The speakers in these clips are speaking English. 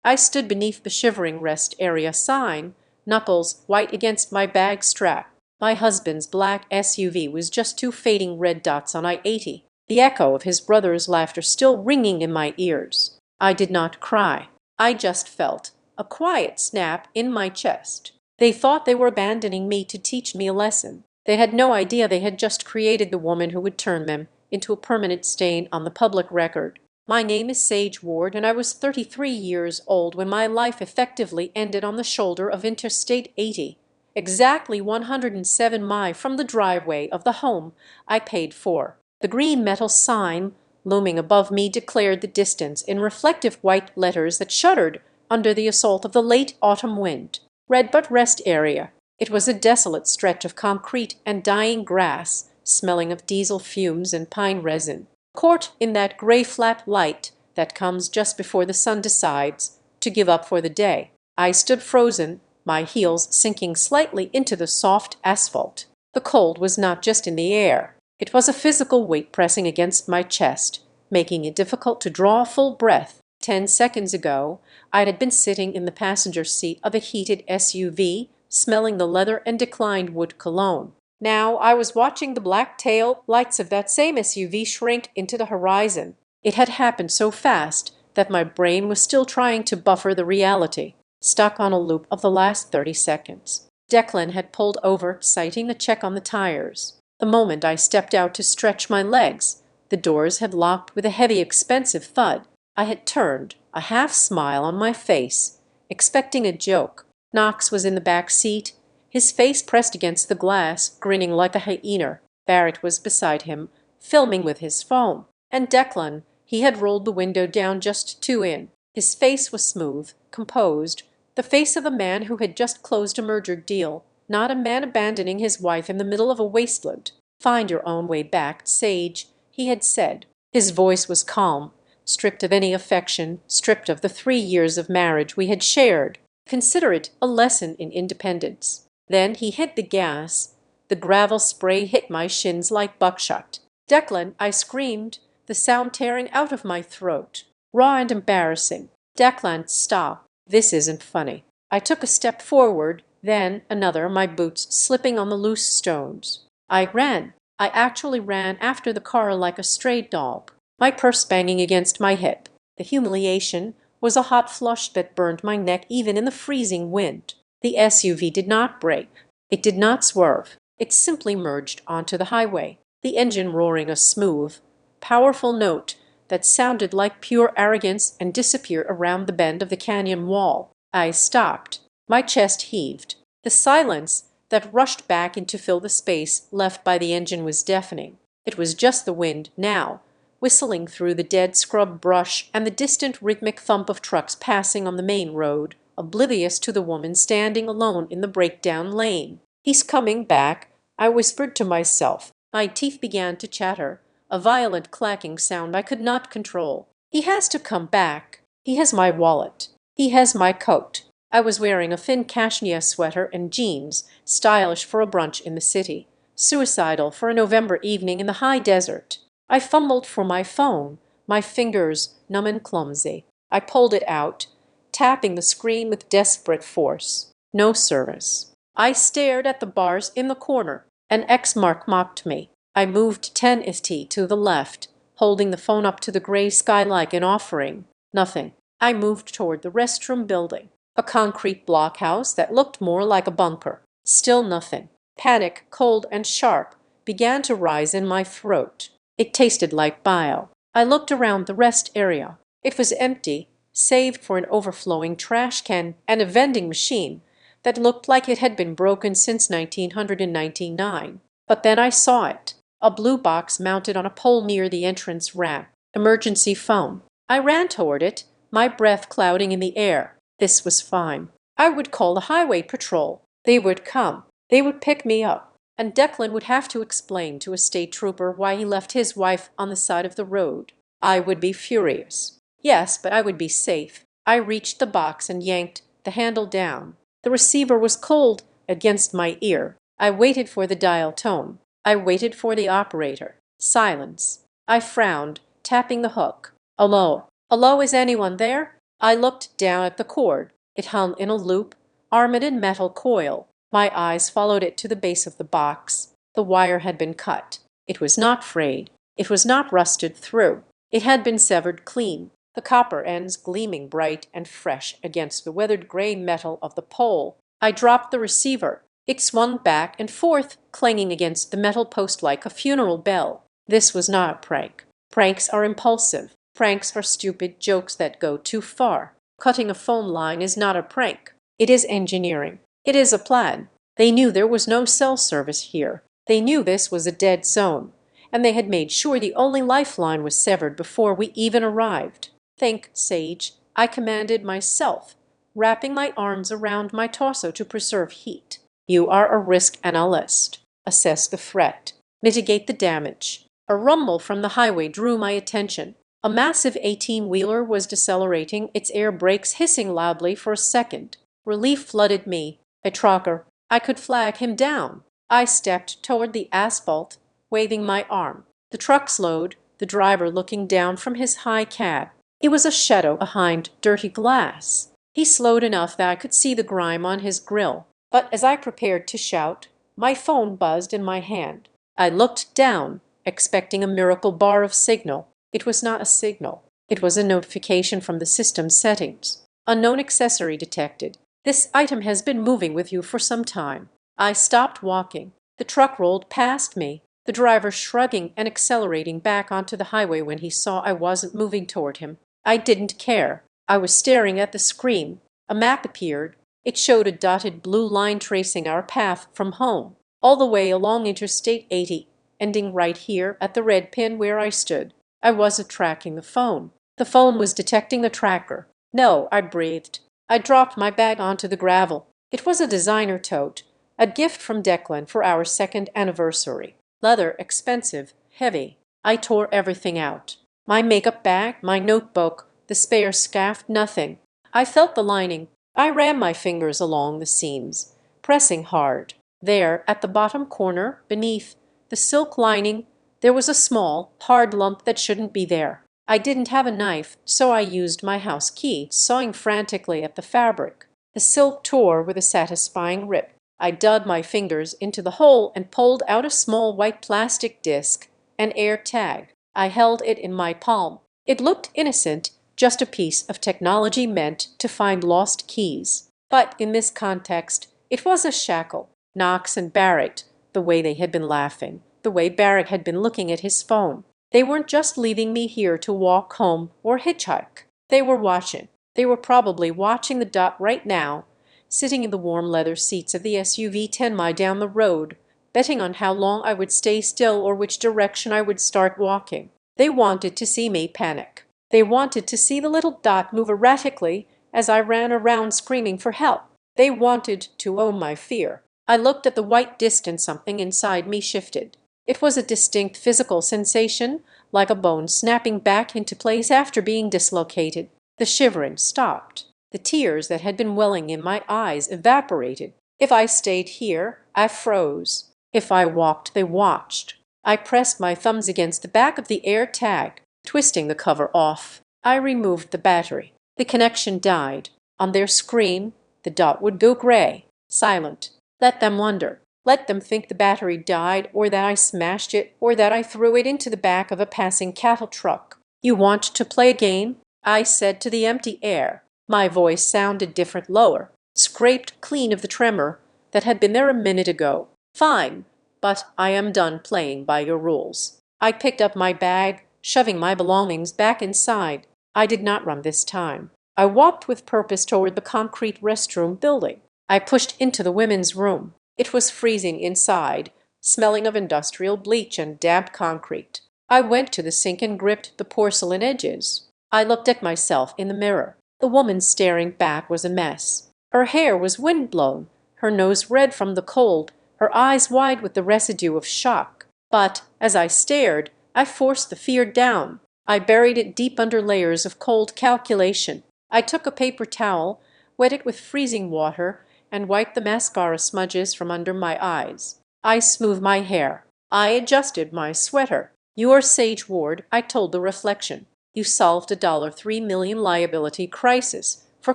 I stood beneath the shivering rest area sign, knuckles white against my bag strap. My husband's black SUV was just two fading red dots on I-80, the echo of his brother's laughter still ringing in my ears. I did not cry. I just felt a quiet snap in my chest. They thought they were abandoning me to teach me a lesson. They had no idea they had just created the woman who would turn them into a permanent stain on the public record. My name is Sage Ward, and I was 33 years old when my life effectively ended on the shoulder of Interstate 80, exactly 107 miles from the driveway of the home I paid for. The green metal sign looming above me declared the distance in reflective white letters that shuddered under the assault of the late autumn wind. Red but rest area. It was a desolate stretch of concrete and dying grass, smelling of diesel fumes and pine resin. Caught in that gray flat light that comes just before the sun decides to give up for the day, I stood frozen, my heels sinking slightly into the soft asphalt. The cold was not just in the air. It was a physical weight pressing against my chest, making it difficult to draw a full breath. 10 seconds ago, I had been sitting in the passenger seat of a heated SUV, smelling the leather and declined wood cologne. Now I was watching the black tail lights of that same SUV shrink into the horizon. It had happened so fast that my brain was still trying to buffer the reality, stuck on a loop of the last 30 seconds. Declan had pulled over, citing a check on the tires. The moment I stepped out to stretch my legs, the doors had locked with a heavy, expensive thud. I had turned, a half smile on my face, expecting a joke. Knox was in the back seat, his face pressed against the glass, grinning like a hyena. Barrett was beside him, filming with his phone. And Declan, he had rolled the window down just 2 in. His face was smooth, composed, the face of a man who had just closed a merger deal, not a man abandoning his wife in the middle of a wasteland. "Find your own way back, Sage," he had said. His voice was calm, stripped of any affection, stripped of the 3 years of marriage we had shared. Consider it a lesson in independence. Then he hit the gas. The gravel spray hit my shins like buckshot. "Declan!" I screamed, the sound tearing out of my throat. Raw and embarrassing. "Declan, stop. This isn't funny." I took a step forward, then another, my boots slipping on the loose stones. I ran. I actually ran after the car like a stray dog, my purse banging against my hip. The humiliation was a hot flush that burned my neck even in the freezing wind. The SUV did not brake. It did not swerve. It simply merged onto the highway, the engine roaring a smooth, powerful note that sounded like pure arrogance and disappeared around the bend of the canyon wall. I stopped. My chest heaved. The silence that rushed back in to fill the space left by the engine was deafening. It was just the wind now, whistling through the dead scrub brush and the distant rhythmic thump of trucks passing on the main road, oblivious to the woman standing alone in the breakdown lane. "He's coming back," I whispered to myself. My teeth began to chatter, a violent clacking sound I could not control. "He has to come back. He has my wallet. He has my coat." I was wearing a thin cashmere sweater and jeans, stylish for a brunch in the city, suicidal for a November evening in the high desert. I fumbled for my phone, my fingers numb and clumsy. I pulled it out, tapping the screen with desperate force. No service. I stared at the bars in the corner. An X mark mocked me. I moved 10 ft to the left, holding the phone up to the gray sky like an offering. Nothing. I moved toward the restroom building, a concrete blockhouse that looked more like a bunker. Still nothing. Panic, cold and sharp, began to rise in my throat. It tasted like bile. I looked around the rest area. It was empty, save for an overflowing trash can and a vending machine that looked like it had been broken since 1999. But then I saw it. A blue box mounted on a pole near the entrance ramp. Emergency phone. I ran toward it, my breath clouding in the air. This was fine. I would call the highway patrol. They would come. They would pick me up. And Declan would have to explain to a state trooper why he left his wife on the side of the road. I would be furious. Yes, but I would be safe. I reached the box and yanked the handle down. The receiver was cold against my ear. I waited for the dial tone. I waited for the operator. Silence. I frowned, tapping the hook. "Hello? Hello, is anyone there?" I looked down at the cord. It hung in a loop, armored in metal coil. My eyes followed it to the base of the box. The wire had been cut. It was not frayed. It was not rusted through. It had been severed clean, the copper ends gleaming bright and fresh against the weathered gray metal of the pole. I dropped the receiver. It swung back and forth, clanging against the metal post like a funeral bell. This was not a prank. Pranks are impulsive. Pranks are stupid jokes that go too far. Cutting a phone line is not a prank. It is engineering. It is a plan. They knew there was no cell service here. They knew this was a dead zone, and they had made sure the only lifeline was severed before we even arrived. Think, Sage, I commanded myself, wrapping my arms around my torso to preserve heat. You are a risk analyst. Assess the threat. Mitigate the damage. A rumble from the highway drew my attention. A massive 18-wheeler was decelerating, its air brakes hissing loudly for a second. Relief flooded me. A trucker. I could flag him down. I stepped toward the asphalt, waving my arm. The truck slowed, the driver looking down from his high cab. It was a shadow behind dirty glass. He slowed enough that I could see the grime on his grill. But as I prepared to shout, my phone buzzed in my hand. I looked down, expecting a miracle bar of signal. It was not a signal. It was a notification from the system settings. Unknown accessory detected. This item has been moving with you for some time. I stopped walking. The truck rolled past me, the driver shrugging and accelerating back onto the highway when he saw I wasn't moving toward him. I didn't care. I was staring at the screen. A map appeared. It showed a dotted blue line tracing our path from home, all the way along Interstate 80, ending right here at the red pin where I stood. I wasn't tracking the phone. The phone was detecting the tracker. No, I breathed. I dropped my bag onto the gravel. It was a designer tote, a gift from Declan for our second anniversary. Leather, expensive, heavy. I tore everything out. My makeup bag, my notebook, the spare scarf, nothing. I felt the lining. I ran my fingers along the seams, pressing hard. There, at the bottom corner, beneath the silk lining, there was a small, hard lump that shouldn't be there. I didn't have a knife, so I used my house key, sawing frantically at the fabric. The silk tore with a satisfying rip. I dug my fingers into the hole and pulled out a small white plastic disc, an air tag. I held it in my palm. It looked innocent, just a piece of technology meant to find lost keys. But in this context, it was a shackle. Knox and Barrett, the way they had been laughing, the way Barrett had been looking at his phone. They weren't just leaving me here to walk home or hitchhike. They were watching. They were probably watching the dot right now, sitting in the warm leather seats of the SUV 10 miles down the road, betting on how long I would stay still or which direction I would start walking. They wanted to see me panic. They wanted to see the little dot move erratically as I ran around screaming for help. They wanted to own my fear. I looked at the white disc and something inside me shifted. It was a distinct physical sensation, like a bone snapping back into place after being dislocated. The shivering stopped. The tears that had been welling in my eyes evaporated. If I stayed here, I froze. If I walked, they watched. I pressed my thumbs against the back of the air tag, twisting the cover off. I removed the battery. The connection died. On their screen, the dot would go gray, silent. Let them wonder. Let them think the battery died, or that I smashed it, or that I threw it into the back of a passing cattle truck. You want to play a game? I said to the empty air. My voice sounded different, lower, scraped clean of the tremor that had been there a minute ago. Fine, but I am done playing by your rules. I picked up my bag, shoving my belongings back inside. I did not run this time. I walked with purpose toward the concrete restroom building. I pushed into the women's room. It was freezing inside, smelling of industrial bleach and damp concrete. I went to the sink and gripped the porcelain edges. I looked at myself in the mirror. The woman staring back was a mess. Her hair was windblown, her nose red from the cold, her eyes wide with the residue of shock. But as I stared, I forced the fear down. I buried it deep under layers of cold calculation. I took a paper towel, wet it with freezing water, and wiped the mascara smudges from under my eyes. I smoothed my hair. I adjusted my sweater. "You're Sage Ward," I told the reflection. You solved a $3 million liability crisis for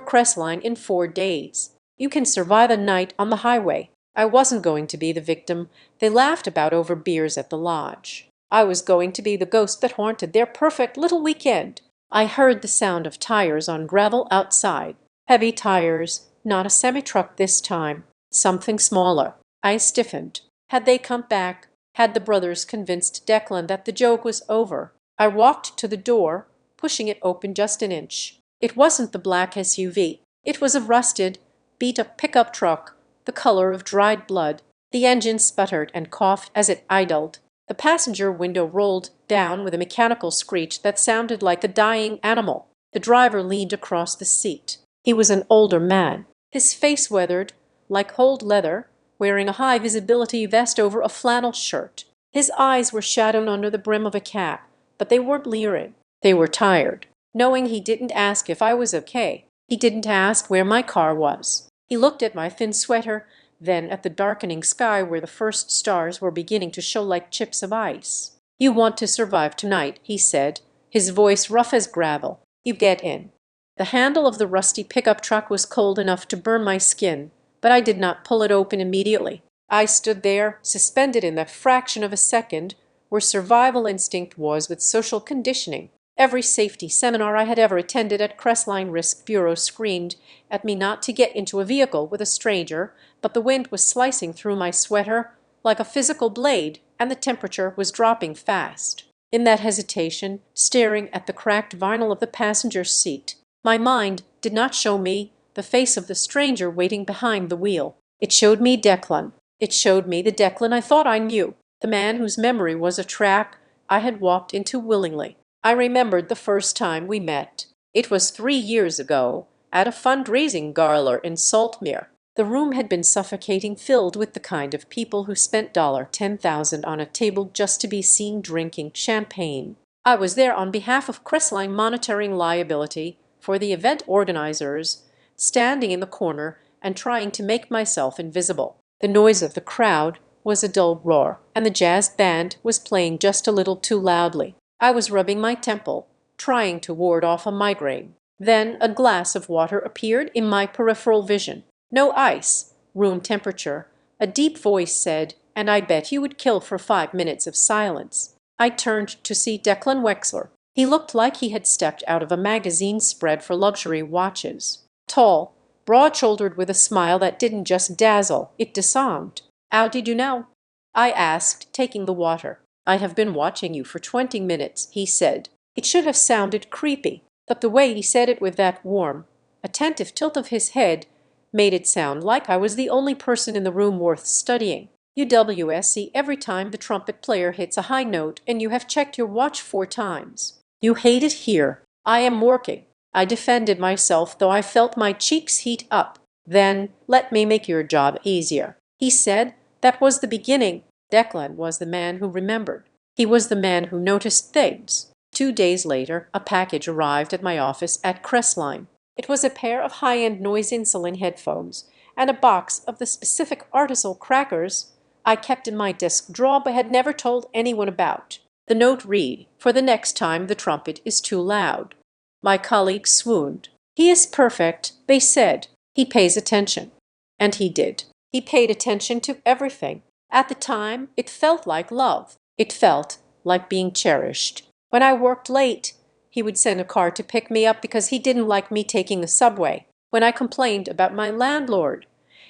Crestline in 4 days. You can survive a night on the highway. I wasn't going to be the victim they laughed about over beers at the lodge. I was going to be the ghost that haunted their perfect little weekend. I heard the sound of tires on gravel outside. Heavy tires, not a semi-truck this time. Something smaller. I stiffened. Had they come back? Had the brothers convinced Declan that the joke was over? I walked to the door, pushing it open just an inch. It wasn't the black SUV. It was a rusted, beat-up pickup truck, the color of dried blood. The engine sputtered and coughed as it idled. The passenger window rolled down with a mechanical screech that sounded like a dying animal. The driver leaned across the seat. He was an older man, his face weathered, like old leather, wearing a high-visibility vest over a flannel shirt. His eyes were shadowed under the brim of a cap, but they weren't leering. They were tired. Knowing he didn't ask if I was okay. He didn't ask where my car was. He looked at my thin sweater, then at the darkening sky where the first stars were beginning to show like chips of ice. "You want to survive tonight," he said, his voice rough as gravel. "You get in." The handle of the rusty pickup truck was cold enough to burn my skin, but I did not pull it open immediately. I stood there, suspended in that fraction of a second where survival instinct was with social conditioning. Every safety seminar I had ever attended at Crestline Risk Bureau screamed at me not to get into a vehicle with a stranger, but the wind was slicing through my sweater like a physical blade, and the temperature was dropping fast. In that hesitation, staring at the cracked vinyl of the passenger seat, my mind did not show me the face of the stranger waiting behind the wheel. It showed me Declan. It showed me the Declan I thought I knew, the man whose memory was a trap I had walked into willingly. I remembered the first time we met. It was 3 years ago, at a fundraising gala in Saltmere. The room had been suffocating, filled with the kind of people who spent $10,000 on a table just to be seen drinking champagne. I was there on behalf of Crestline Monitoring Liability for the event organizers, standing in the corner and trying to make myself invisible. The noise of the crowd was a dull roar, and the jazz band was playing just a little too loudly. I was rubbing my temple, trying to ward off a migraine. Then a glass of water appeared in my peripheral vision. No ice, room temperature. A deep voice said, "And I bet you would kill for 5 minutes of silence." I turned to see Declan Wexler. He looked like he had stepped out of a magazine spread for luxury watches. Tall, broad-shouldered, with a smile that didn't just dazzle, it disarmed. "How did you know?" I asked, taking the water. "I have been watching you for 20 minutes, he said. It should have sounded creepy, but the way he said it with that warm, attentive tilt of his head made it sound like I was the only person in the room worth studying. "UWSC every time the trumpet player hits a high note and you have checked your watch 4 times. You hate it here. I am working." I defended myself, though I felt my cheeks heat up. "Then let me make your job easier," he said. That was the beginning. Declan was the man who remembered. He was the man who noticed things. 2 days later, a package arrived at my office at Crestline. It was a pair of high-end noise-insulin headphones and a box of the specific artisanal crackers I kept in my desk drawer but had never told anyone about. The note read, "For the next time the trumpet is too loud." My colleagues swooned. "He is perfect," they said. "He pays attention." And he did. He paid attention to everything. At the time, it felt like love. It felt like being cherished. When I worked late, he would send a car to pick me up because he didn't like me taking the subway. When I complained about my landlord,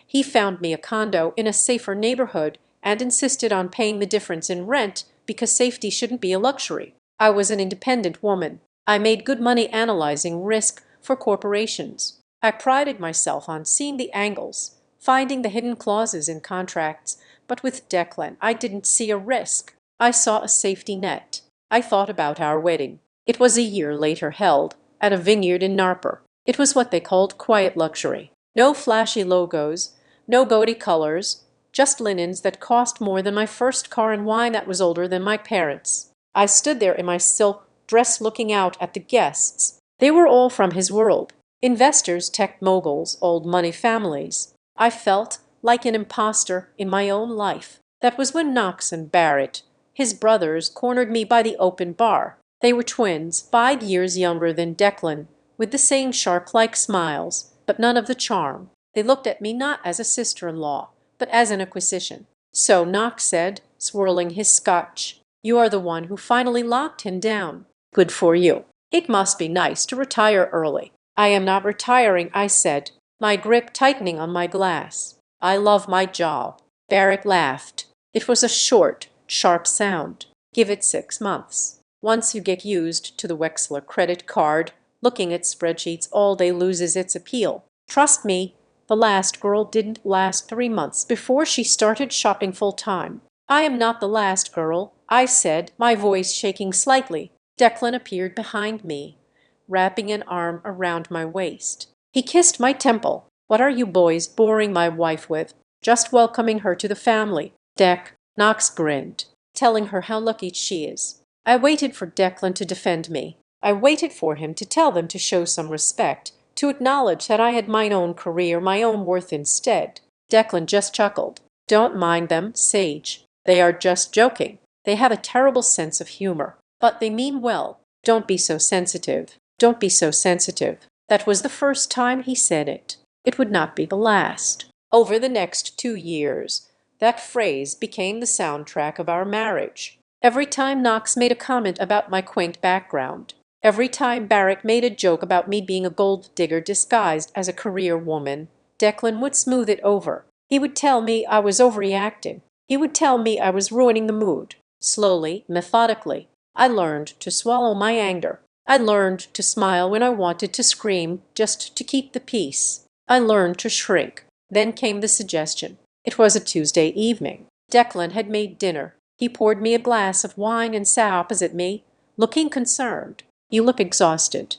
he found me a condo in a safer neighborhood and insisted on paying the difference in rent because safety shouldn't be a luxury. I was an independent woman. I made good money analyzing risk for corporations. I prided myself on seeing the angles, finding the hidden clauses in contracts, but with Declan I didn't see a risk. I saw a safety net. I thought about our wedding. It was a year later, held at a vineyard in Narper. It was what they called quiet luxury. No flashy logos, no gaudy colors, just linens that cost more than my first car and wine that was older than my parents. I stood there in my silk dress looking out at the guests. They were all from his world. Investors, tech moguls, old money families. I felt like an imposter in my own life. That was when Knox and Barrett, his brothers, cornered me by the open bar. They were twins, 5 years younger than Declan, with the same shark-like smiles, but none of the charm. They looked at me not as a sister-in-law, but as an acquisition. "So," Knox said, swirling his scotch, "you are the one who finally locked him down. Good for you. It must be nice to retire early." "I am not retiring," I said, my grip tightening on my glass. "I love my job." Barrett laughed. It was a short, sharp sound. "Give it 6 months. Once you get used to the Wexler credit card, looking at spreadsheets all day loses its appeal. Trust me, the last girl didn't last 3 months before she started shopping full-time." "I am not the last girl," I said, my voice shaking slightly. Declan appeared behind me, wrapping an arm around my waist. He kissed my temple. "What are you boys boring my wife with?" "Just welcoming her to the family, Dec." Knox grinned, telling her how lucky she is. I waited for Declan to defend me. I waited for him to tell them to show some respect, to acknowledge that I had my own career, my own worth instead. Declan just chuckled. "Don't mind them, Sage. They are just joking. They have a terrible sense of humor, but they mean well. Don't be so sensitive. Don't be so sensitive." That was the first time he said it. It would not be the last. Over the next 2 years, that phrase became the soundtrack of our marriage. Every time Knox made a comment about my quaint background, every time Barrett made a joke about me being a gold digger disguised as a career woman, Declan would smooth it over. He would tell me I was overreacting. He would tell me I was ruining the mood. Slowly, methodically, I learned to swallow my anger. I learned to smile when I wanted to scream just to keep the peace. I learned to shrink. Then came the suggestion. It was a Tuesday evening. Declan had made dinner. He poured me a glass of wine and sat opposite me, looking concerned. "You look exhausted."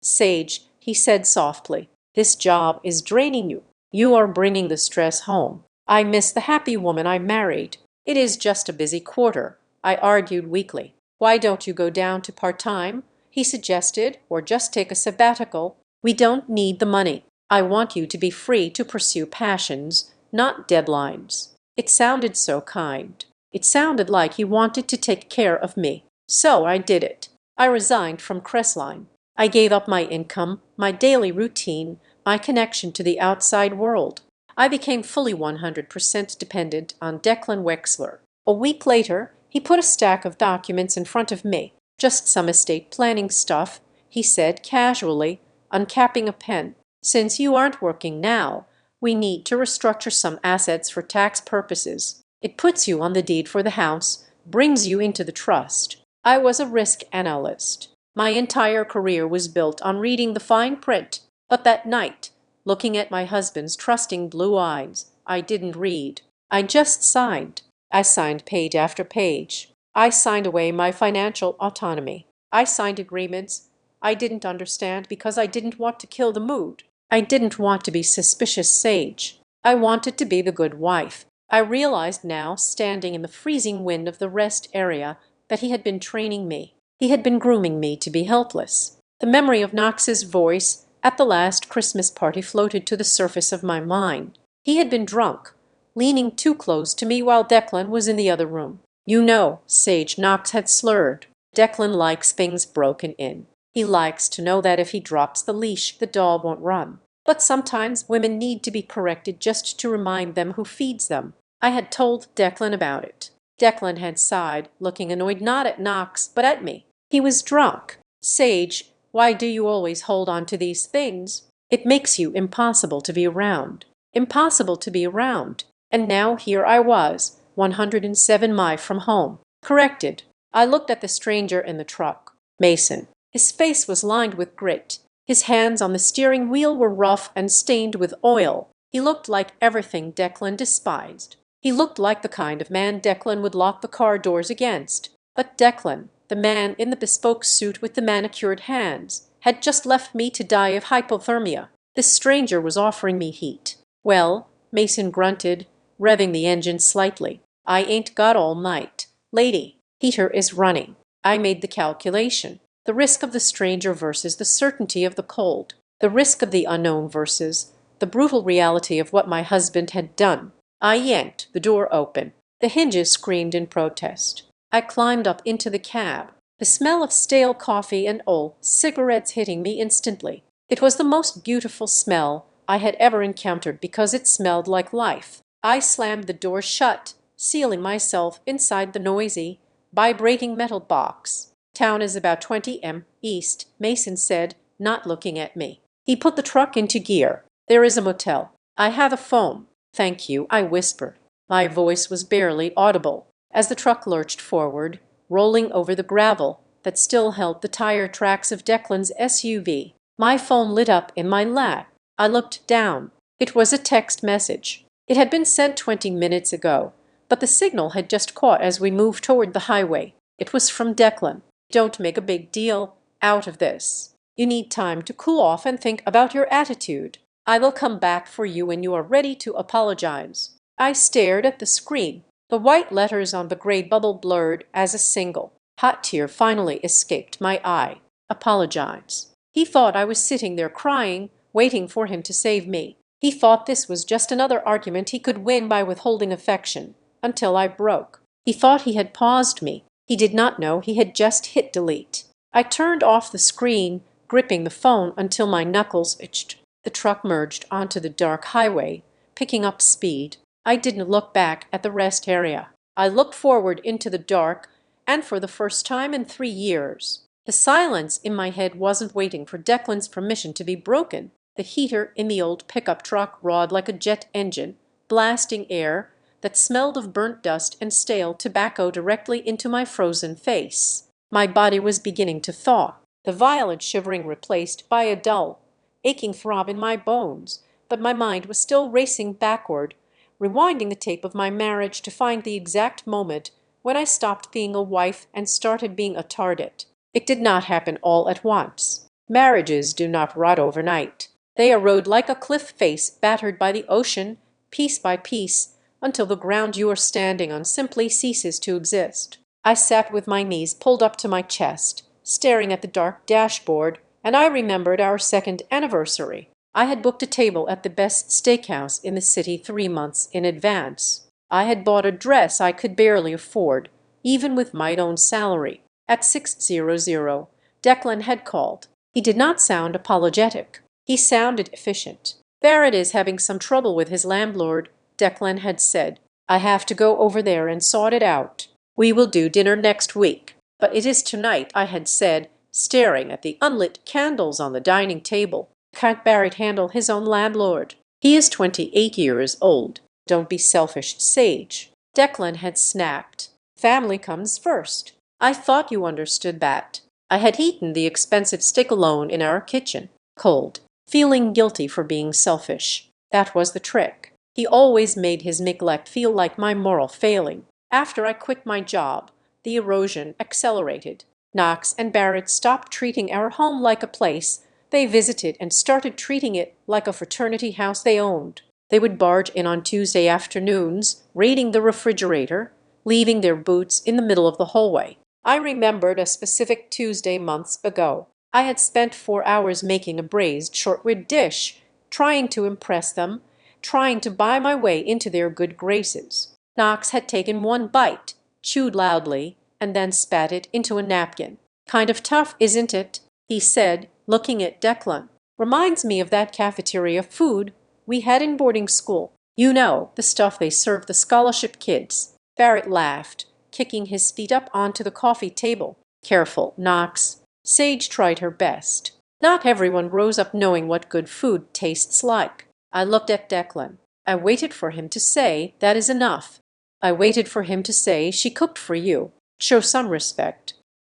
"Sage," he said softly, "this job is draining you. You are bringing the stress home. I miss the happy woman I married." "It is just a busy quarter," I argued weakly. "Why don't you go down to part-time?" he suggested, "or just take a sabbatical? We don't need the money. I want you to be free to pursue passions, not deadlines." It sounded so kind. It sounded like he wanted to take care of me. So I did it. I resigned from Crestline. I gave up my income, my daily routine, my connection to the outside world. I became fully 100% dependent on Declan Wexler. A week later, he put a stack of documents in front of me. "Just some estate planning stuff," he said casually, uncapping a pen. "Since you aren't working now, we need to restructure some assets for tax purposes. It puts you on the deed for the house, brings you into the trust." I was a risk analyst. My entire career was built on reading the fine print. But that night, looking at my husband's trusting blue eyes, I didn't read. I just signed. I signed page after page. I signed away my financial autonomy. I signed agreements I didn't understand because I didn't want to kill the mood. I didn't want to be suspicious Sage. I wanted to be the good wife. I realized now, standing in the freezing wind of the rest area, that he had been training me. He had been grooming me to be helpless. The memory of Knox's voice at the last Christmas party floated to the surface of my mind. He had been drunk, leaning too close to me while Declan was in the other room. "You know," Sage, Knox had slurred. "Declan likes things broken in. He likes to know that if he drops the leash, the dog won't run. But sometimes women need to be corrected just to remind them who feeds them." I had told Declan about it. Declan had sighed, looking annoyed not at Knox, but at me. He was drunk. "Sage, why do you always hold on to these things? It makes you impossible to be around." Impossible to be around. And now here I was, 107 miles from home. Corrected. I looked at the stranger in the truck. Mason. His face was lined with grit. His hands on the steering wheel were rough and stained with oil. He looked like everything Declan despised. He looked like the kind of man Declan would lock the car doors against. But Declan, the man in the bespoke suit with the manicured hands, had just left me to die of hypothermia. This stranger was offering me heat. "Well," Mason grunted, revving the engine slightly, "I ain't got all night. Lady, heater is running." I made the calculation. The risk of the stranger versus the certainty of the cold. The risk of the unknown versus the brutal reality of what my husband had done. I yanked the door open. The hinges screamed in protest. I climbed up into the cab. the smell of stale coffee and old cigarettes hitting me instantly. It was the most beautiful smell I had ever encountered because it smelled like life. I slammed the door shut, sealing myself inside the noisy, vibrating metal box. Town is about 20 east, Mason said, not looking at me. He put the truck into gear. There is a motel. I have a phone. Thank you, I whispered. My voice was barely audible as the truck lurched forward, rolling over the gravel that still held the tire tracks of Declan's SUV. My phone lit up in my lap. I looked down. It was a text message. It had been sent 20 minutes ago, but the signal had just caught as we moved toward the highway. It was from Declan. Don't make a big deal out of this. You need time to cool off and think about your attitude. I will come back for you when you are ready to apologize. I stared at the screen. The white letters on the gray bubble blurred as a single hot tear finally escaped my eye. Apologize. He thought I was sitting there crying, waiting for him to save me. He thought this was just another argument he could win by withholding affection, until I broke. He thought he had paused me. He did not know he had just hit delete. I turned off the screen, gripping the phone until my knuckles itched. The truck merged onto the dark highway, picking up speed. I didn't look back at the rest area. I looked forward into the dark, and for the first time in 3 years. The silence in my head wasn't waiting for Declan's permission to be broken. The heater in the old pickup truck roared like a jet engine, blasting air that smelled of burnt dust and stale tobacco directly into my frozen face. My body was beginning to thaw, the violent shivering replaced by a dull, aching throb in my bones, but my mind was still racing backward, rewinding the tape of my marriage to find the exact moment when I stopped being a wife and started being a target. It did not happen all at once. Marriages do not rot overnight. They erode like a cliff face battered by the ocean, piece by piece, until the ground you are standing on simply ceases to exist. I sat with my knees pulled up to my chest, staring at the dark dashboard, and I remembered our second anniversary. I had booked a table at the best steakhouse in the city 3 months in advance. I had bought a dress I could barely afford, even with my own salary. At 6:00, Declan had called. He did not sound apologetic. He sounded efficient. Barrett is having some trouble with his landlord, Declan had said. I have to go over there and sort it out. We will do dinner next week. But it is tonight, I had said, staring at the unlit candles on the dining table. Can't Barrett handle his own landlord? He is 28 years old. Don't be selfish, Sage. Declan had snapped. Family comes first. I thought you understood that. I had eaten the expensive steak alone in our kitchen, cold, feeling guilty for being selfish. That was the trick. He always made his neglect feel like my moral failing. After I quit my job, the erosion accelerated. Knox and Barrett stopped treating our home like a place they visited and started treating it like a fraternity house they owned. They would barge in on Tuesday afternoons, raiding the refrigerator, leaving their boots in the middle of the hallway. I remembered a specific Tuesday months ago. I had spent 4 hours making a braised short rib dish, trying to impress them, trying to buy my way into their good graces. Knox had taken one bite, chewed loudly, and then spat it into a napkin. Kind of tough, isn't it? He said, looking at Declan. Reminds me of that cafeteria food we had in boarding school. You know, the stuff they serve the scholarship kids. Barrett laughed, kicking his feet up onto the coffee table. Careful, Knox. Sage tried her best. Not everyone grows up knowing what good food tastes like. I looked at Declan. I waited for him to say, that is enough. I waited for him to say, she cooked for you. Show some respect.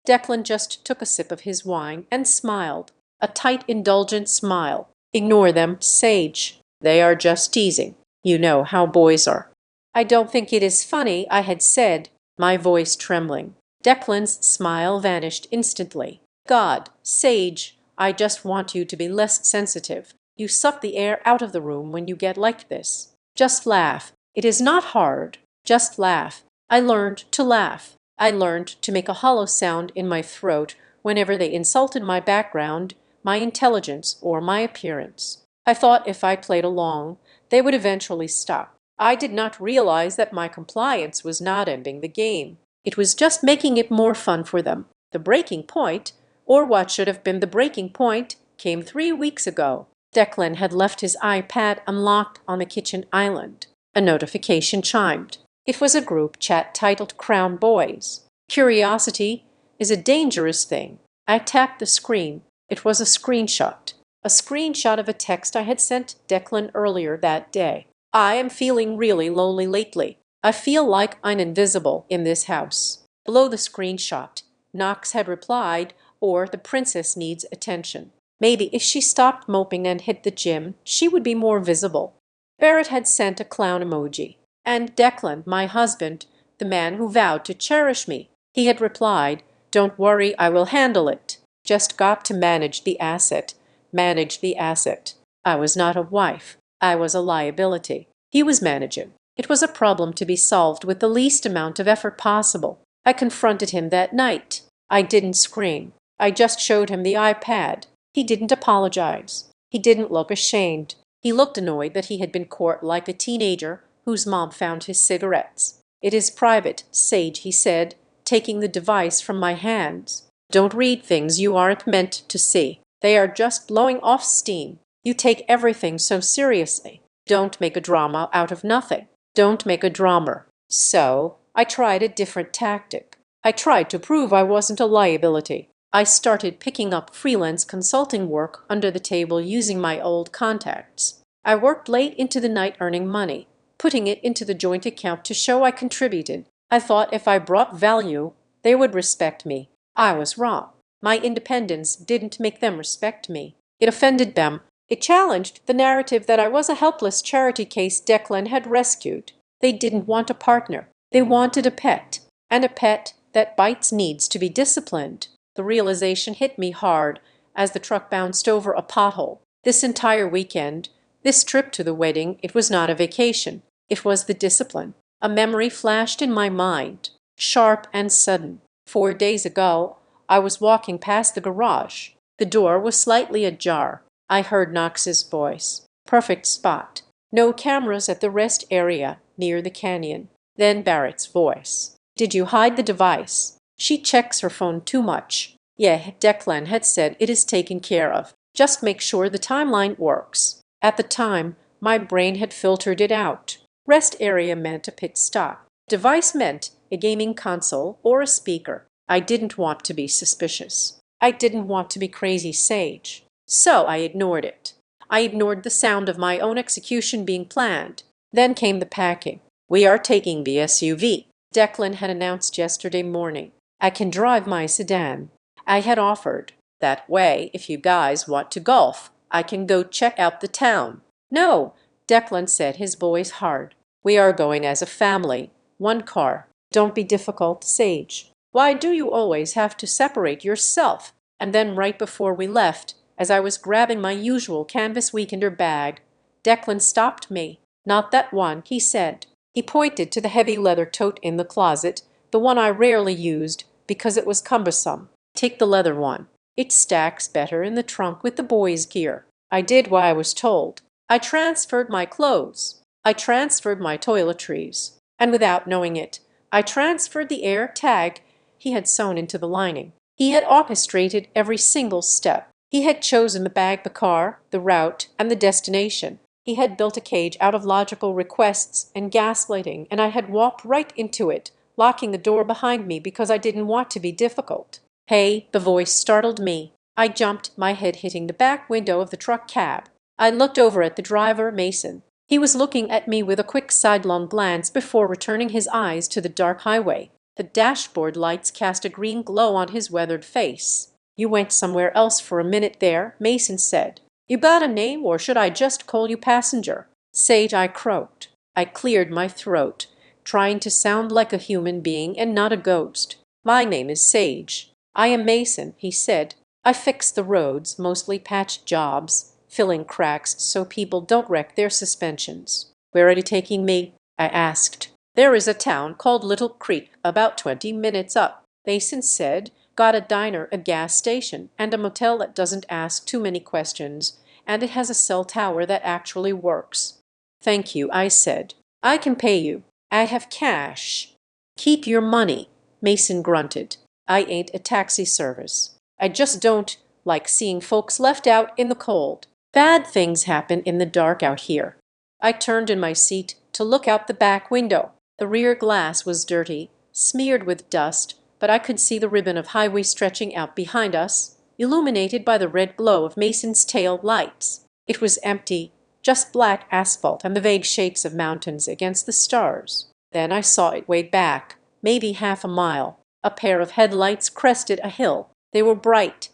Declan just took a sip of his wine and smiled. A tight, indulgent smile. Ignore them, Sage. They are just teasing. You know how boys are. I don't think it is funny, I had said, my voice trembling. Declan's smile vanished instantly. God, Sage, I just want you to be less sensitive. You suck the air out of the room when you get like this. Just laugh. It is not hard. Just laugh. I learned to laugh. I learned to make a hollow sound in my throat whenever they insulted my background, my intelligence, or my appearance. I thought if I played along, they would eventually stop. I did not realize that my compliance was not ending the game. It was just making it more fun for them. The breaking point, or what should have been the breaking point, came 3 weeks ago. Declan had left his iPad unlocked on the kitchen island. A notification chimed. It was a group chat titled Crown Boys. Curiosity is a dangerous thing. I tapped the screen. It was a screenshot. A screenshot of a text I had sent Declan earlier that day. I am feeling really lonely lately. I feel like I'm invisible in this house. Below the screenshot, Knox had replied, or the princess needs attention. Maybe if she stopped moping and hit the gym, she would be more visible. Barrett had sent a clown emoji. And Declan, my husband, the man who vowed to cherish me, he had replied, "Don't worry, I will handle it. Just got to manage the asset. Manage the asset." I was not a wife. I was a liability. He was managing. It was a problem to be solved with the least amount of effort possible. I confronted him that night. I didn't scream. I just showed him the iPad. He didn't apologize. He didn't look ashamed. He looked annoyed that he had been caught like a teenager whose mom found his cigarettes. "It is private, Sage," he said, taking the device from my hands. "Don't read things you aren't meant to see. They are just blowing off steam. You take everything so seriously. Don't make a drama out of nothing. Don't make a drama." So I tried a different tactic. I tried to prove I wasn't a liability. I started picking up freelance consulting work under the table using my old contacts. I worked late into the night earning money, putting it into the joint account to show I contributed. I thought if I brought value, they would respect me. I was wrong. My independence didn't make them respect me. It offended them. It challenged the narrative that I was a helpless charity case Declan had rescued. They didn't want a partner. They wanted a pet. And a pet that bites needs to be disciplined. The realization hit me hard as the truck bounced over a pothole. This entire weekend, this trip to the wedding, it was not a vacation. It was the discipline. A memory flashed in my mind, sharp and sudden. 4 days ago, I was walking past the garage. The door was slightly ajar. I heard Knox's voice. Perfect spot. No cameras at the rest area near the canyon. Then Barrett's voice. "Did you hide the device? She checks her phone too much." Yeah, Declan had said it is taken care of. Just make sure the timeline works. At the time, my brain had filtered it out. Rest area meant a pit stop. Device meant a gaming console or a speaker. I didn't want to be suspicious. I didn't want to be crazy Sage. So I ignored it. I ignored the sound of my own execution being planned. Then came the packing. "We are taking the SUV," Declan had announced yesterday morning. "I can drive my sedan." I had offered. "That way, if you guys want to golf, I can go check out the town." "No," Declan said, his voice hard. "We are going as a family. One car. Don't be difficult, Sage. Why do you always have to separate yourself?" And then right before we left, as I was grabbing my usual canvas weekender bag, Declan stopped me. "Not that one," he said. He pointed to the heavy leather tote in the closet, the one I rarely used because it was cumbersome. "Take the leather one. It stacks better in the trunk with the boys' gear." I did what I was told. I transferred my clothes. I transferred my toiletries. And without knowing it, I transferred the air tag he had sewn into the lining. He had orchestrated every single step. He had chosen the bag, the car, the route, and the destination. He had built a cage out of logical requests and gaslighting, and I had walked right into it, locking the door behind me because I didn't want to be difficult. "Hey," the voice startled me. I jumped, my head hitting the back window of the truck cab. I looked over at the driver, Mason. He was looking at me with a quick sidelong glance before returning his eyes to the dark highway. The dashboard lights cast a green glow on his weathered face. "You went somewhere else for a minute there," Mason said. "You got a name, or should I just call you passenger?" "Sage," I croaked. I cleared my throat, trying to sound like a human being and not a ghost. "My name is Sage." "I am Mason," he said. "I fix the roads, mostly patch jobs, filling cracks so people don't wreck their suspensions." "Where are you taking me?" I asked. "There is a town called Little Creek about 20 minutes up," Mason said. "Got a diner, a gas station, and a motel that doesn't ask too many questions, and it has a cell tower that actually works." "Thank you," I said. "I can pay you. I have cash." "Keep your money," Mason grunted. I ain't a taxi service. I just don't like seeing folks left out in the cold. Bad things happen in the dark out here. I turned in my seat to look out the back window. The rear glass was dirty, smeared with dust, but I could see the ribbon of highway stretching out behind us, illuminated by the red glow of Mason's tail lights. It was empty, just black asphalt and the vague shapes of mountains against the stars. Then I saw it way back, maybe half a mile. A pair of headlights crested a hill. They were bright,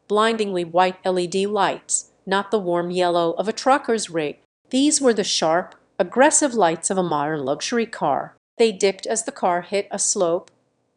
blindingly white LED lights, not the warm yellow of a trucker's rig. These were the sharp, aggressive lights of a modern luxury car. They dipped as the car hit a slope,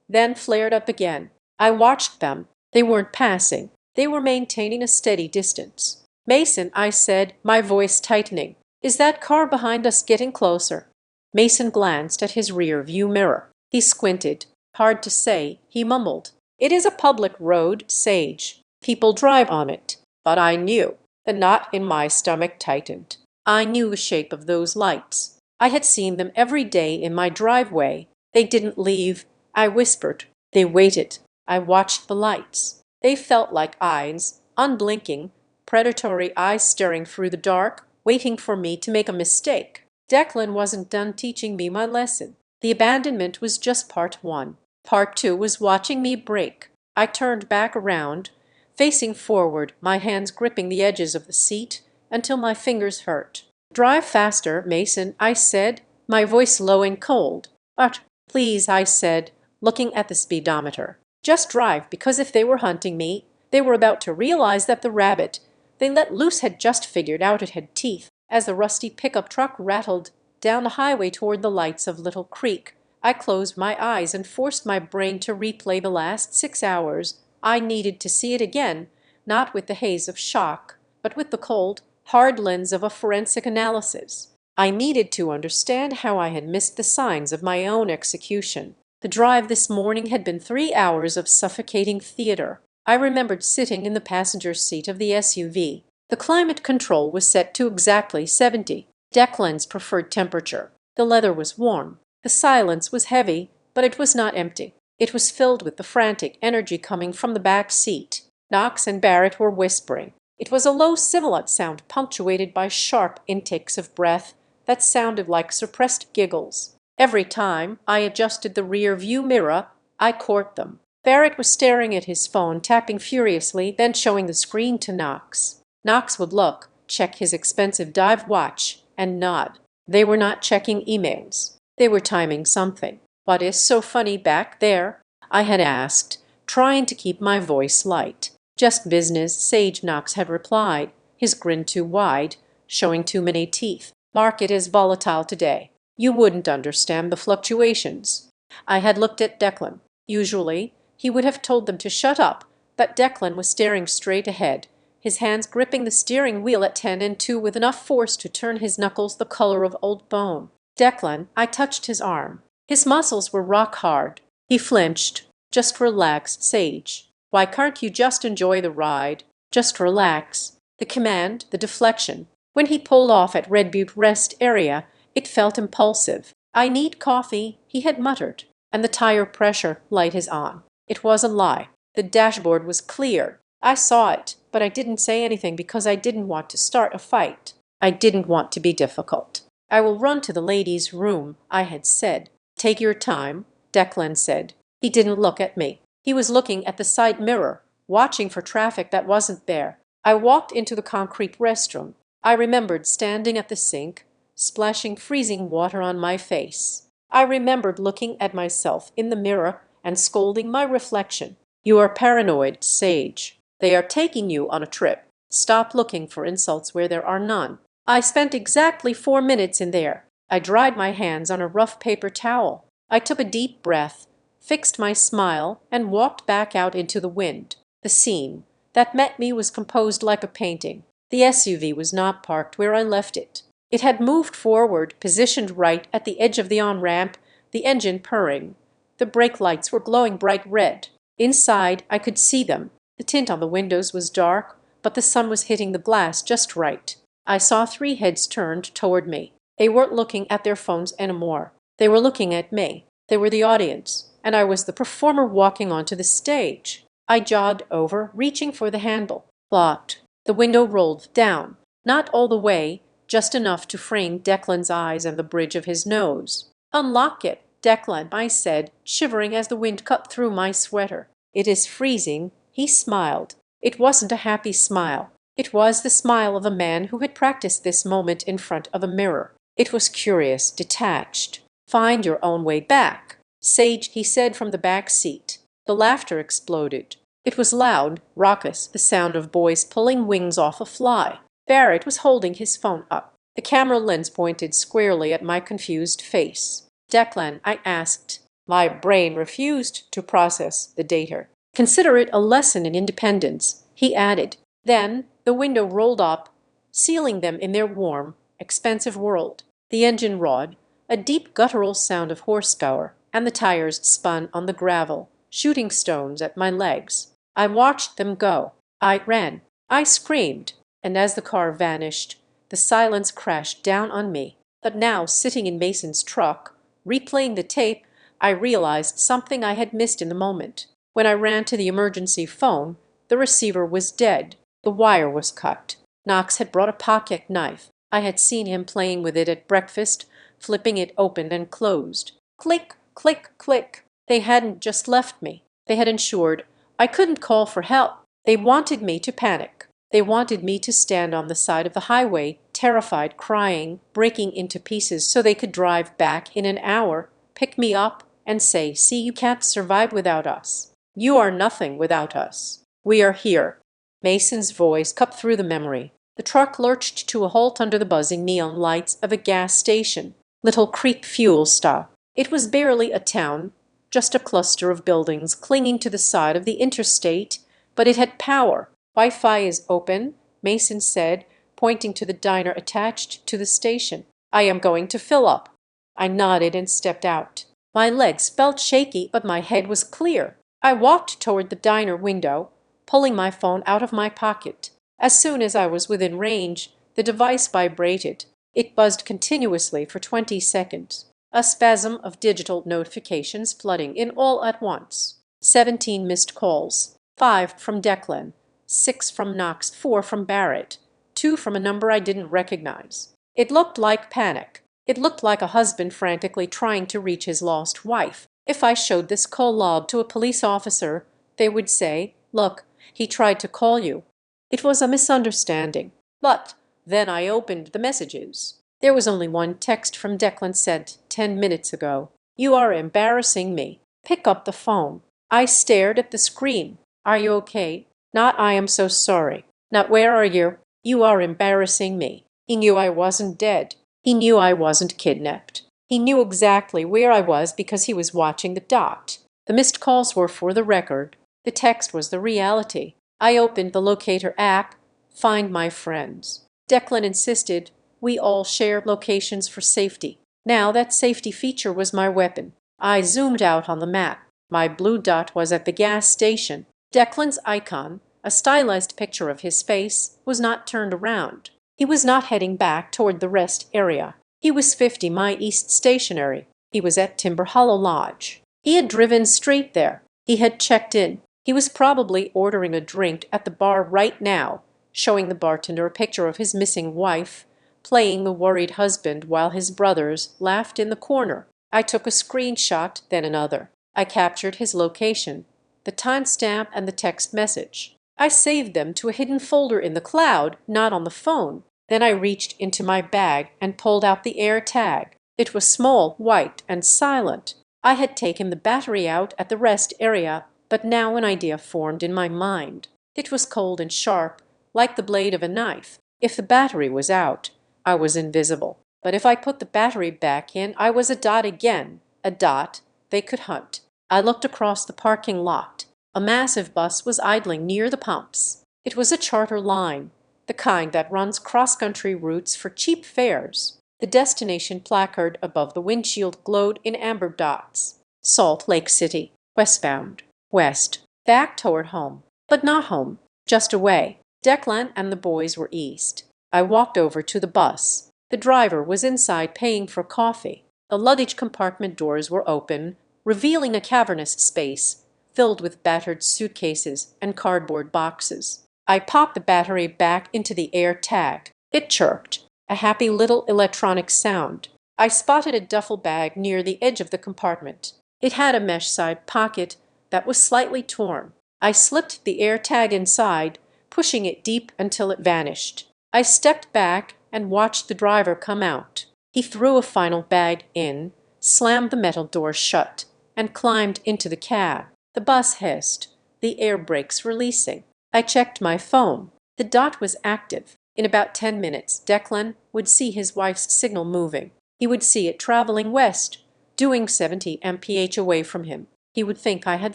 then flared up again. I watched them. They weren't passing. They were maintaining a steady distance. "Mason," I said, my voice tightening. "Is that car behind us getting closer?" Mason glanced at his rear view mirror. He squinted. Hard to say, he mumbled. "It is a public road, Sage. People drive on it." But I knew. The knot in my stomach tightened. I knew the shape of those lights. I had seen them every day in my driveway. They didn't leave. I whispered. They waited. I watched the lights. They felt like eyes, unblinking, predatory eyes staring through the dark, waiting for me to make a mistake. Declan wasn't done teaching me my lesson. The abandonment was just part one. Part two was watching me break. I turned back around, facing forward, my hands gripping the edges of the seat until my fingers hurt. "Drive faster, Mason," I said, my voice low and cold. "But please," I said, looking at the speedometer. "Just drive, because if they were hunting me, they were about to realize that the rabbit they let loose had just figured out it had teeth." As the rusty pickup truck rattled down the highway toward the lights of Little Creek, I closed my eyes and forced my brain to replay the last 6 hours. I needed to see it again, not with the haze of shock, but with the cold, hard lens of a forensic analysis. I needed to understand how I had missed the signs of my own execution. The drive this morning had been 3 hours of suffocating theater. I remembered sitting in the passenger seat of the SUV. The climate control was set to exactly 70, Declan's preferred temperature. The leather was warm. The silence was heavy, but it was not empty. It was filled with the frantic energy coming from the back seat. Knox and Barrett were whispering. It was a low sibilant sound punctuated by sharp intakes of breath that sounded like suppressed giggles. Every time I adjusted the rear view mirror, I caught them. Barrett was staring at his phone, tapping furiously, then showing the screen to Knox. Knox would look, check his expensive dive watch, and nod. They were not checking emails. They were timing something. "What is so funny back there?" I had asked, trying to keep my voice light. "Just business," Sage Knox had replied, his grin too wide, showing too many teeth. "Market is volatile today. You wouldn't understand the fluctuations." I had looked at Declan. Usually, he would have told them to shut up, but Declan was staring straight ahead, his hands gripping the steering wheel at 10 and 2 with enough force to turn his knuckles the color of old bone. "Declan," I touched his arm. His muscles were rock hard. He flinched. "Just relax, Sage. Why can't you just enjoy the ride? Just relax." The command, the deflection. When he pulled off at Red Butte Rest Area, it felt impulsive. "I need coffee," he had muttered, and the tire pressure light is on. It was a lie. The dashboard was clear. I saw it, but I didn't say anything because I didn't want to start a fight. I didn't want to be difficult. "I will run to the ladies' room," I had said. "Take your time," Declan said. He didn't look at me. He was looking at the side mirror, watching for traffic that wasn't there. I walked into the concrete restroom. I remembered standing at the sink, splashing freezing water on my face. I remembered looking at myself in the mirror and scolding my reflection. "You are paranoid, Sage. They are taking you on a trip. Stop looking for insults where there are none." I spent exactly 4 minutes in there. I dried my hands on a rough paper towel. I took a deep breath, fixed my smile, and walked back out into the wind. The scene that met me was composed like a painting. The SUV was not parked where I left it. It had moved forward, positioned right at the edge of the on-ramp, the engine purring. The brake lights were glowing bright red. Inside, I could see them. The tint on the windows was dark, but the sun was hitting the glass just right. I saw 3 heads turned toward me. They weren't looking at their phones anymore. They were looking at me. They were the audience. and I was the performer walking onto the stage. I jogged over, reaching for the handle. Locked. The window rolled down, not all the way, just enough to frame Declan's eyes and the bridge of his nose. "Unlock it, Declan," I said, shivering as the wind cut through my sweater. "It is freezing." He smiled. It wasn't a happy smile. It was the smile of a man who had practiced this moment in front of a mirror. It was curious, detached. "Find your own way back, Sage," he said from the back seat. The laughter exploded. It was loud, raucous, the sound of boys pulling wings off a fly. Barrett was holding his phone up. The camera lens pointed squarely at my confused face. "Declan," I asked. My brain refused to process the data. "Consider it a lesson in independence," he added. Then the window rolled up, sealing them in their warm, expensive world. The engine roared, a deep guttural sound of horsepower, and the tires spun on the gravel, shooting stones at my legs. I watched them go. I ran. I screamed. And as the car vanished, the silence crashed down on me. But now, sitting in Mason's truck, replaying the tape, I realized something I had missed in the moment. When I ran to the emergency phone, the receiver was dead. The wire was cut. Knox had brought a pocket knife. I had seen him playing with it at breakfast, flipping it open and closed. Click, click, click. They hadn't just left me. They had ensured I couldn't call for help. They wanted me to panic. They wanted me to stand on the side of the highway, terrified, crying, breaking into pieces so they could drive back in an hour, pick me up, and say, "See, you can't survive without us. You are nothing without us. We are here." Mason's voice cut through the memory. The truck lurched to a halt under the buzzing neon lights of a gas station. Little Creek fuel stop. It was barely a town, just a cluster of buildings clinging to the side of the interstate, but it had power. "Wi-Fi is open," Mason said, pointing to the diner attached to the station. "I am going to fill up." I nodded and stepped out. My legs felt shaky, but my head was clear. I walked toward the diner window, pulling my phone out of my pocket. As soon as I was within range, the device vibrated. It buzzed continuously for 20 seconds. A spasm of digital notifications flooding in all at once. 17 missed calls. 5 from Declan. 6 from Knox. 4 from Barrett. 2 from a number I didn't recognize. It looked like panic. It looked like a husband frantically trying to reach his lost wife. If I showed this call log to a police officer, they would say, "Look, he tried to call you." It was a misunderstanding. But then I opened the messages. There was only one text from Declan sent 10 minutes ago. "You are embarrassing me. Pick up the phone." I stared at the screen. "Are you okay?" Not "I am so sorry." Not "Where are you?" "You are embarrassing me." He knew I wasn't dead. He knew I wasn't kidnapped. He knew exactly where I was because he was watching the dot. The missed calls were for the record. The text was the reality. I opened the locator app. Find my friends. Declan insisted we all share locations for safety. Now that safety feature was my weapon. I zoomed out on the map. My blue dot was at the gas station. Declan's icon, a stylized picture of his face, was not turned around. He was not heading back toward the rest area. He was 50 mi east stationary. He was at Timber Hollow Lodge. He had driven straight there. He had checked in. He was probably ordering a drink at the bar right now, showing the bartender a picture of his missing wife, playing the worried husband while his brothers laughed in the corner. I took a screenshot, then another. I captured his location, the timestamp and the text message. I saved them to a hidden folder in the cloud, not on the phone. Then I reached into my bag and pulled out the air tag. It was small, white, and silent. I had taken the battery out at the rest area, but now an idea formed in my mind. It was cold and sharp, like the blade of a knife. If the battery was out, I was invisible. But if I put the battery back in, I was a dot again. A dot they could hunt. I looked across the parking lot. A massive bus was idling near the pumps. It was a charter line, the kind that runs cross-country routes for cheap fares. The destination placard above the windshield glowed in amber dots. Salt Lake City, westbound, west, back toward home. But not home, just away. Declan and the boys were east. I walked over to the bus. The driver was inside paying for coffee. The luggage compartment doors were open, revealing a cavernous space filled with battered suitcases and cardboard boxes. I popped the battery back into the air tag. It chirped, a happy little electronic sound. I spotted a duffel bag near the edge of the compartment. It had a mesh side pocket that was slightly torn. I slipped the air tag inside, pushing it deep until it vanished. I stepped back and watched the driver come out. He threw a final bag in, slammed the metal door shut, and climbed into the cab. The bus hissed, the air brakes releasing. I checked my phone. The dot was active. In about 10 minutes, Declan would see his wife's signal moving. He would see it traveling west, doing 70 mph away from him. He would think I had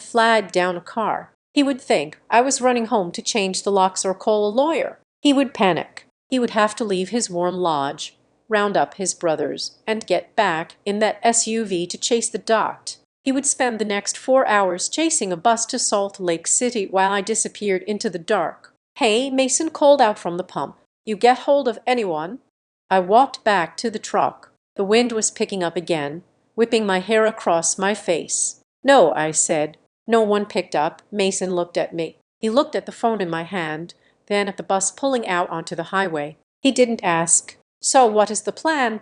flagged down a car. He would think I was running home to change the locks or call a lawyer. He would panic. He would have to leave his warm lodge, round up his brothers, and get back in that SUV to chase the dot. He would spend the next 4 hours chasing a bus to Salt Lake City while I disappeared into the dark. "Hey," Mason called out from the pump. "You get hold of anyone?" I walked back to the truck. The wind was picking up again, whipping my hair across my face. "No," I said. No one picked up. Mason looked at me. He looked at the phone in my hand, then at the bus pulling out onto the highway. He didn't ask, "So what is the plan?"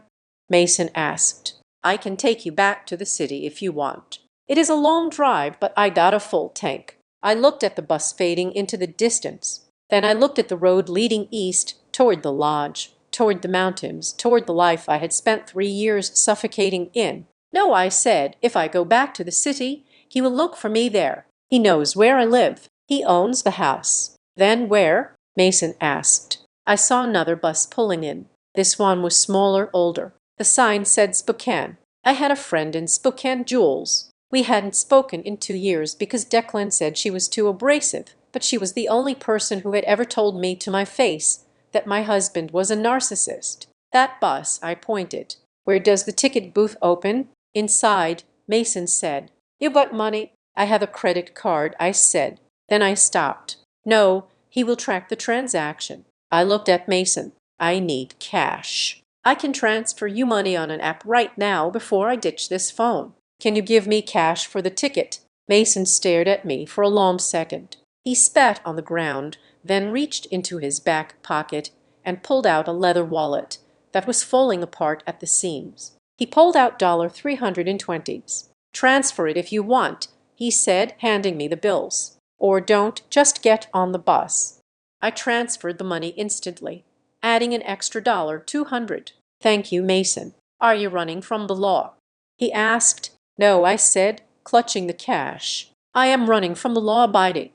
Mason asked, "I can take you back to the city if you want. It is a long drive, but I got a full tank." I looked at the bus fading into the distance. Then I looked at the road leading east, toward the lodge, toward the mountains, toward the life I had spent 3 years suffocating in. "No," I said, "if I go back to the city, he will look for me there. He knows where I live. He owns the house." "Then where?" Mason asked. I saw another bus pulling in. This one was smaller, older. The sign said Spokane. I had a friend in Spokane, Jules. We hadn't spoken in 2 years because Declan said she was too abrasive, but she was the only person who had ever told me to my face that my husband was a narcissist. "That bus," I pointed. "Where does the ticket booth open?" "Inside," Mason said. "You got money?" "I have a credit card," I said. Then I stopped. "No, he will track the transaction." I looked at Mason. "I need cash. I can transfer you money on an app right now before I ditch this phone. Can you give me cash for the ticket?" Mason stared at me for a long second. He spat on the ground, then reached into his back pocket and pulled out a leather wallet that was falling apart at the seams. He pulled out $320s. "Transfer it if you want," he said, handing me the bills. "Or don't, just get on the bus." I transferred the money instantly, adding an extra $200. "Thank you, Mason. Are you running from the law?" he asked. "No," I said, clutching the cash. "I am running from the law-abiding."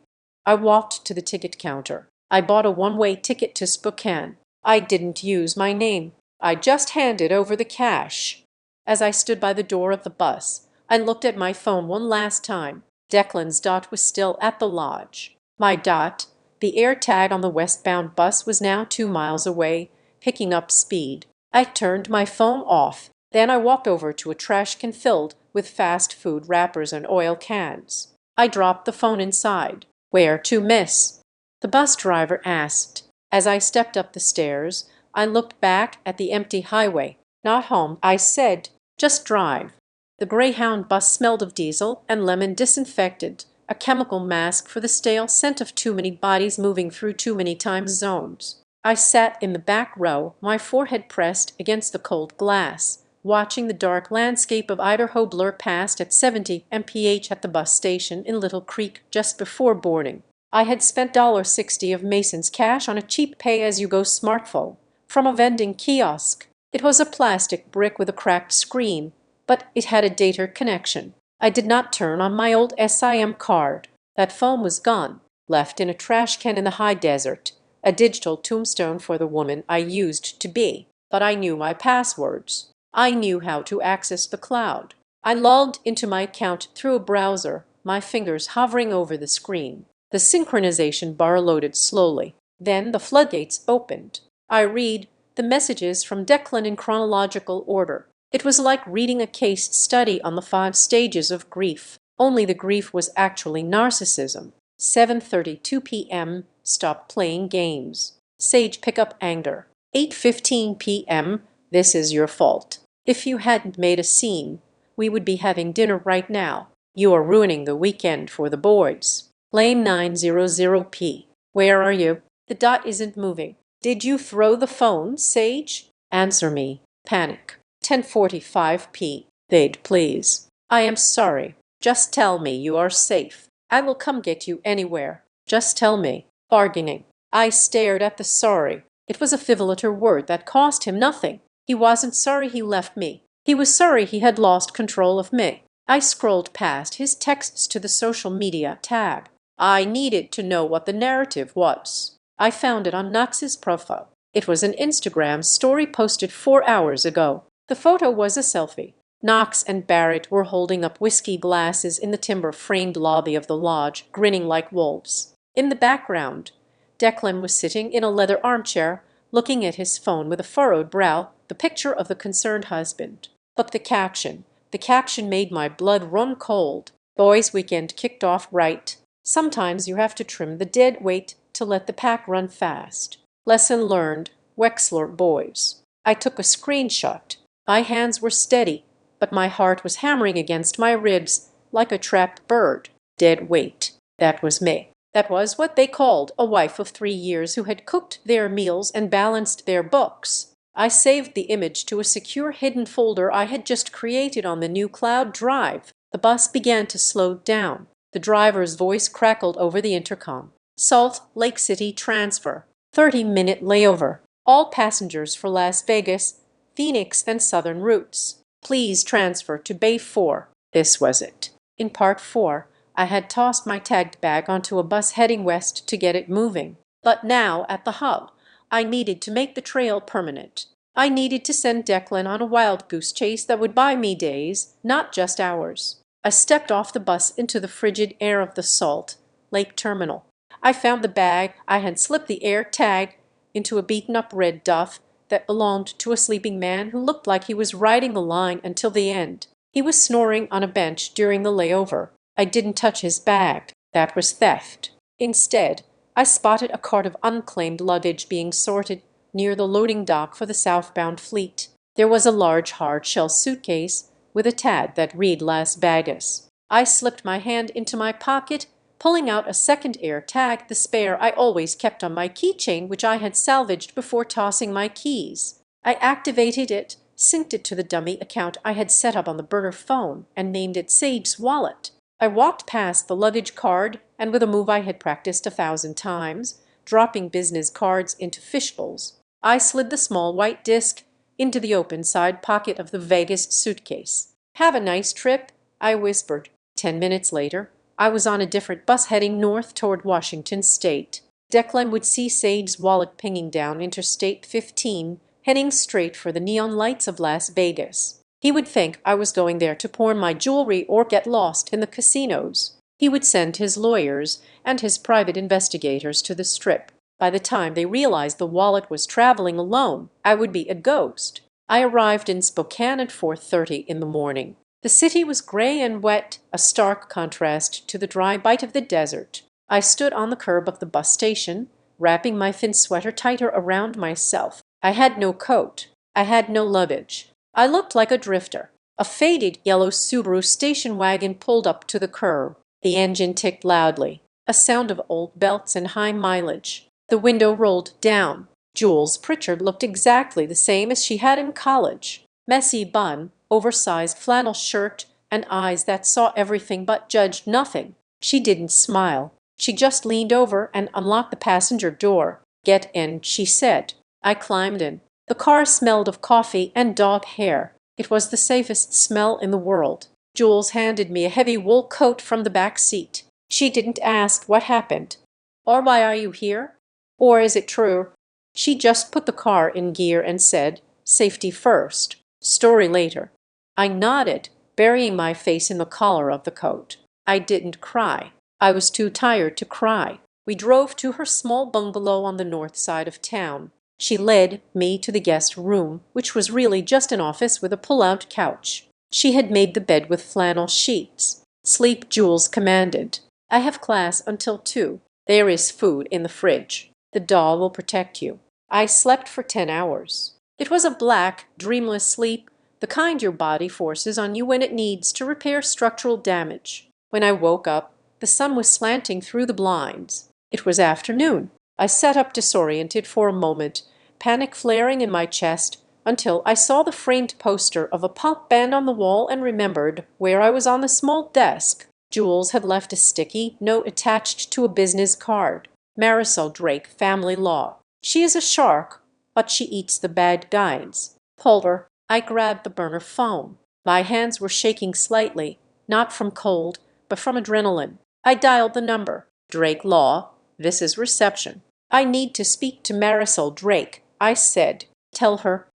I walked to the ticket counter. I bought a one-way ticket to Spokane. I didn't use my name. I just handed over the cash. As I stood by the door of the bus, I looked at my phone one last time. Declan's dot was still at the lodge. My dot, the air tag on the westbound bus, was now 2 miles away, picking up speed. I turned my phone off. Then I walked over to a trash can filled with fast food wrappers and oil cans. I dropped the phone inside. "Where to, miss?" the bus driver asked. As I stepped up the stairs, I looked back at the empty highway. "Not home," I said. "Just drive." The Greyhound bus smelled of diesel and lemon disinfectant, a chemical mask for the stale scent of too many bodies moving through too many time zones. I sat in the back row, my forehead pressed against the cold glass, watching the dark landscape of Idaho blur past at 70 mph at the bus station in Little Creek just before boarding. I had spent $60 of Mason's cash on a cheap pay-as-you-go smartphone from a vending kiosk. It was a plastic brick with a cracked screen, but it had a data connection. I did not turn on my old SIM card. That phone was gone, left in a trash can in the high desert, a digital tombstone for the woman I used to be. But I knew my passwords. I knew how to access the cloud. I logged into my account through a browser, my fingers hovering over the screen. The synchronization bar loaded slowly. Then the floodgates opened. I read the messages from Declan in chronological order. It was like reading a case study on the 5 stages of grief, only the grief was actually narcissism. 7:32 p.m. Stop playing games. Sage pick up anger. 8:15 p.m. This is your fault. If you hadn't made a scene, We would be having dinner right now. You are ruining the weekend for the boys. Lame 900p. Where are you? The dot isn't moving. Did you throw the phone, Sage? Answer me. Panic. 10:45p. They'd please. I am sorry. Just tell me you are safe. I will come get you anywhere. Just tell me. Bargaining. I stared at the sorry. It was a five-letter word that cost him nothing. He wasn't sorry he left me. He was sorry he had lost control of me. I scrolled past his texts to the social media tab. I needed to know what the narrative was. I found it on Knox's profile. It was an Instagram story posted 4 hours ago. The photo was a selfie. Knox and Barrett were holding up whiskey glasses in the timber-framed lobby of the lodge, grinning like wolves. In the background, Declan was sitting in a leather armchair, looking at his phone with a furrowed brow, the picture of the concerned husband. But the caption made my blood run cold. Boys' weekend kicked off right. Sometimes you have to trim the dead weight to let the pack run fast. Lesson learned, Wexler boys. I took a screenshot. My hands were steady, but my heart was hammering against my ribs like a trapped bird. Dead weight. That was me. That was what they called a wife of 3 years who had cooked their meals and balanced their books. I saved the image to a secure hidden folder I had just created on the new cloud drive. The bus began to slow down. The driver's voice crackled over the intercom. Salt Lake City transfer. 30-minute layover. All passengers for Las Vegas, Phoenix, and southern routes. Please transfer to Bay 4. This was it. In Part 4, I had tossed my tagged bag onto a bus heading west to get it moving. But now, at the hub, I needed to make the trail permanent. I needed to send Declan on a wild goose chase that would buy me days, not just hours. I stepped off the bus into the frigid air of the Salt Lake Terminal. I found the bag. I had slipped the air tag into a beaten-up red Duff that belonged to a sleeping man who looked like he was riding the line until the end. He was snoring on a bench during the layover. I didn't touch his bag. That was theft. Instead, I spotted a cart of unclaimed luggage being sorted near the loading dock for the southbound fleet. There was a large hard-shell suitcase with a tag that read Las Vegas. I slipped my hand into my pocket, pulling out a second air tag, the spare I always kept on my keychain, which I had salvaged before tossing my keys. I activated it, synced it to the dummy account I had set up on the burner phone, and named it Sage's Wallet. I walked past the luggage card, and with a move I had practiced 1,000 times, dropping business cards into fishbowls, I slid the small white disc into the open side pocket of the Vegas suitcase. "Have a nice trip," I whispered. 10 minutes later, I was on a different bus heading north toward Washington State. Declan would see Sage's Wallet pinging down Interstate 15, heading straight for the neon lights of Las Vegas. He would think I was going there to pawn my jewelry or get lost in the casinos. He would send his lawyers and his private investigators to the Strip. By the time they realized the wallet was traveling alone, I would be a ghost. I arrived in Spokane at 4:30 in the morning. The city was gray and wet, a stark contrast to the dry bite of the desert. I stood on the curb of the bus station, wrapping my thin sweater tighter around myself. I had no coat. I had no luggage. I looked like a drifter. A faded yellow Subaru station wagon pulled up to the curb. The engine ticked loudly, a sound of old belts and high mileage. The window rolled down. Jules Pritchard looked exactly the same as she had in college. Messy bun, oversized flannel shirt, and eyes that saw everything but judged nothing. She didn't smile. She just leaned over and unlocked the passenger door. "Get in," she said. I climbed in. The car smelled of coffee and dog hair. It was the safest smell in the world. Jules handed me a heavy wool coat from the back seat. She didn't ask what happened, or why are you here, or is it true. She just put the car in gear and said, "Safety first, story later." I nodded, burying my face in the collar of the coat. I didn't cry. I was too tired to cry. We drove to her small bungalow on the north side of town. She led me to the guest room, which was really just an office with a pull-out couch. She had made the bed with flannel sheets. "Sleep," Jules commanded. "I have class until 2. There is food in the fridge. The doll will protect you." I slept for 10 hours. It was a black, dreamless sleep, the kind your body forces on you when it needs to repair structural damage. When I woke up, the sun was slanting through the blinds. It was afternoon. I sat up disoriented for a moment, panic flaring in my chest, until I saw the framed poster of a pop band on the wall and remembered where I was on the small desk. Jules had left a sticky note attached to a business card. Marisol Drake, family law. She is a shark, but she eats the bad guys. Pulver. I grabbed the burner phone. My hands were shaking slightly, not from cold, but from adrenaline. I dialed the number. Drake Law. This is reception. I need to speak to Marisol Drake, I said. Tell her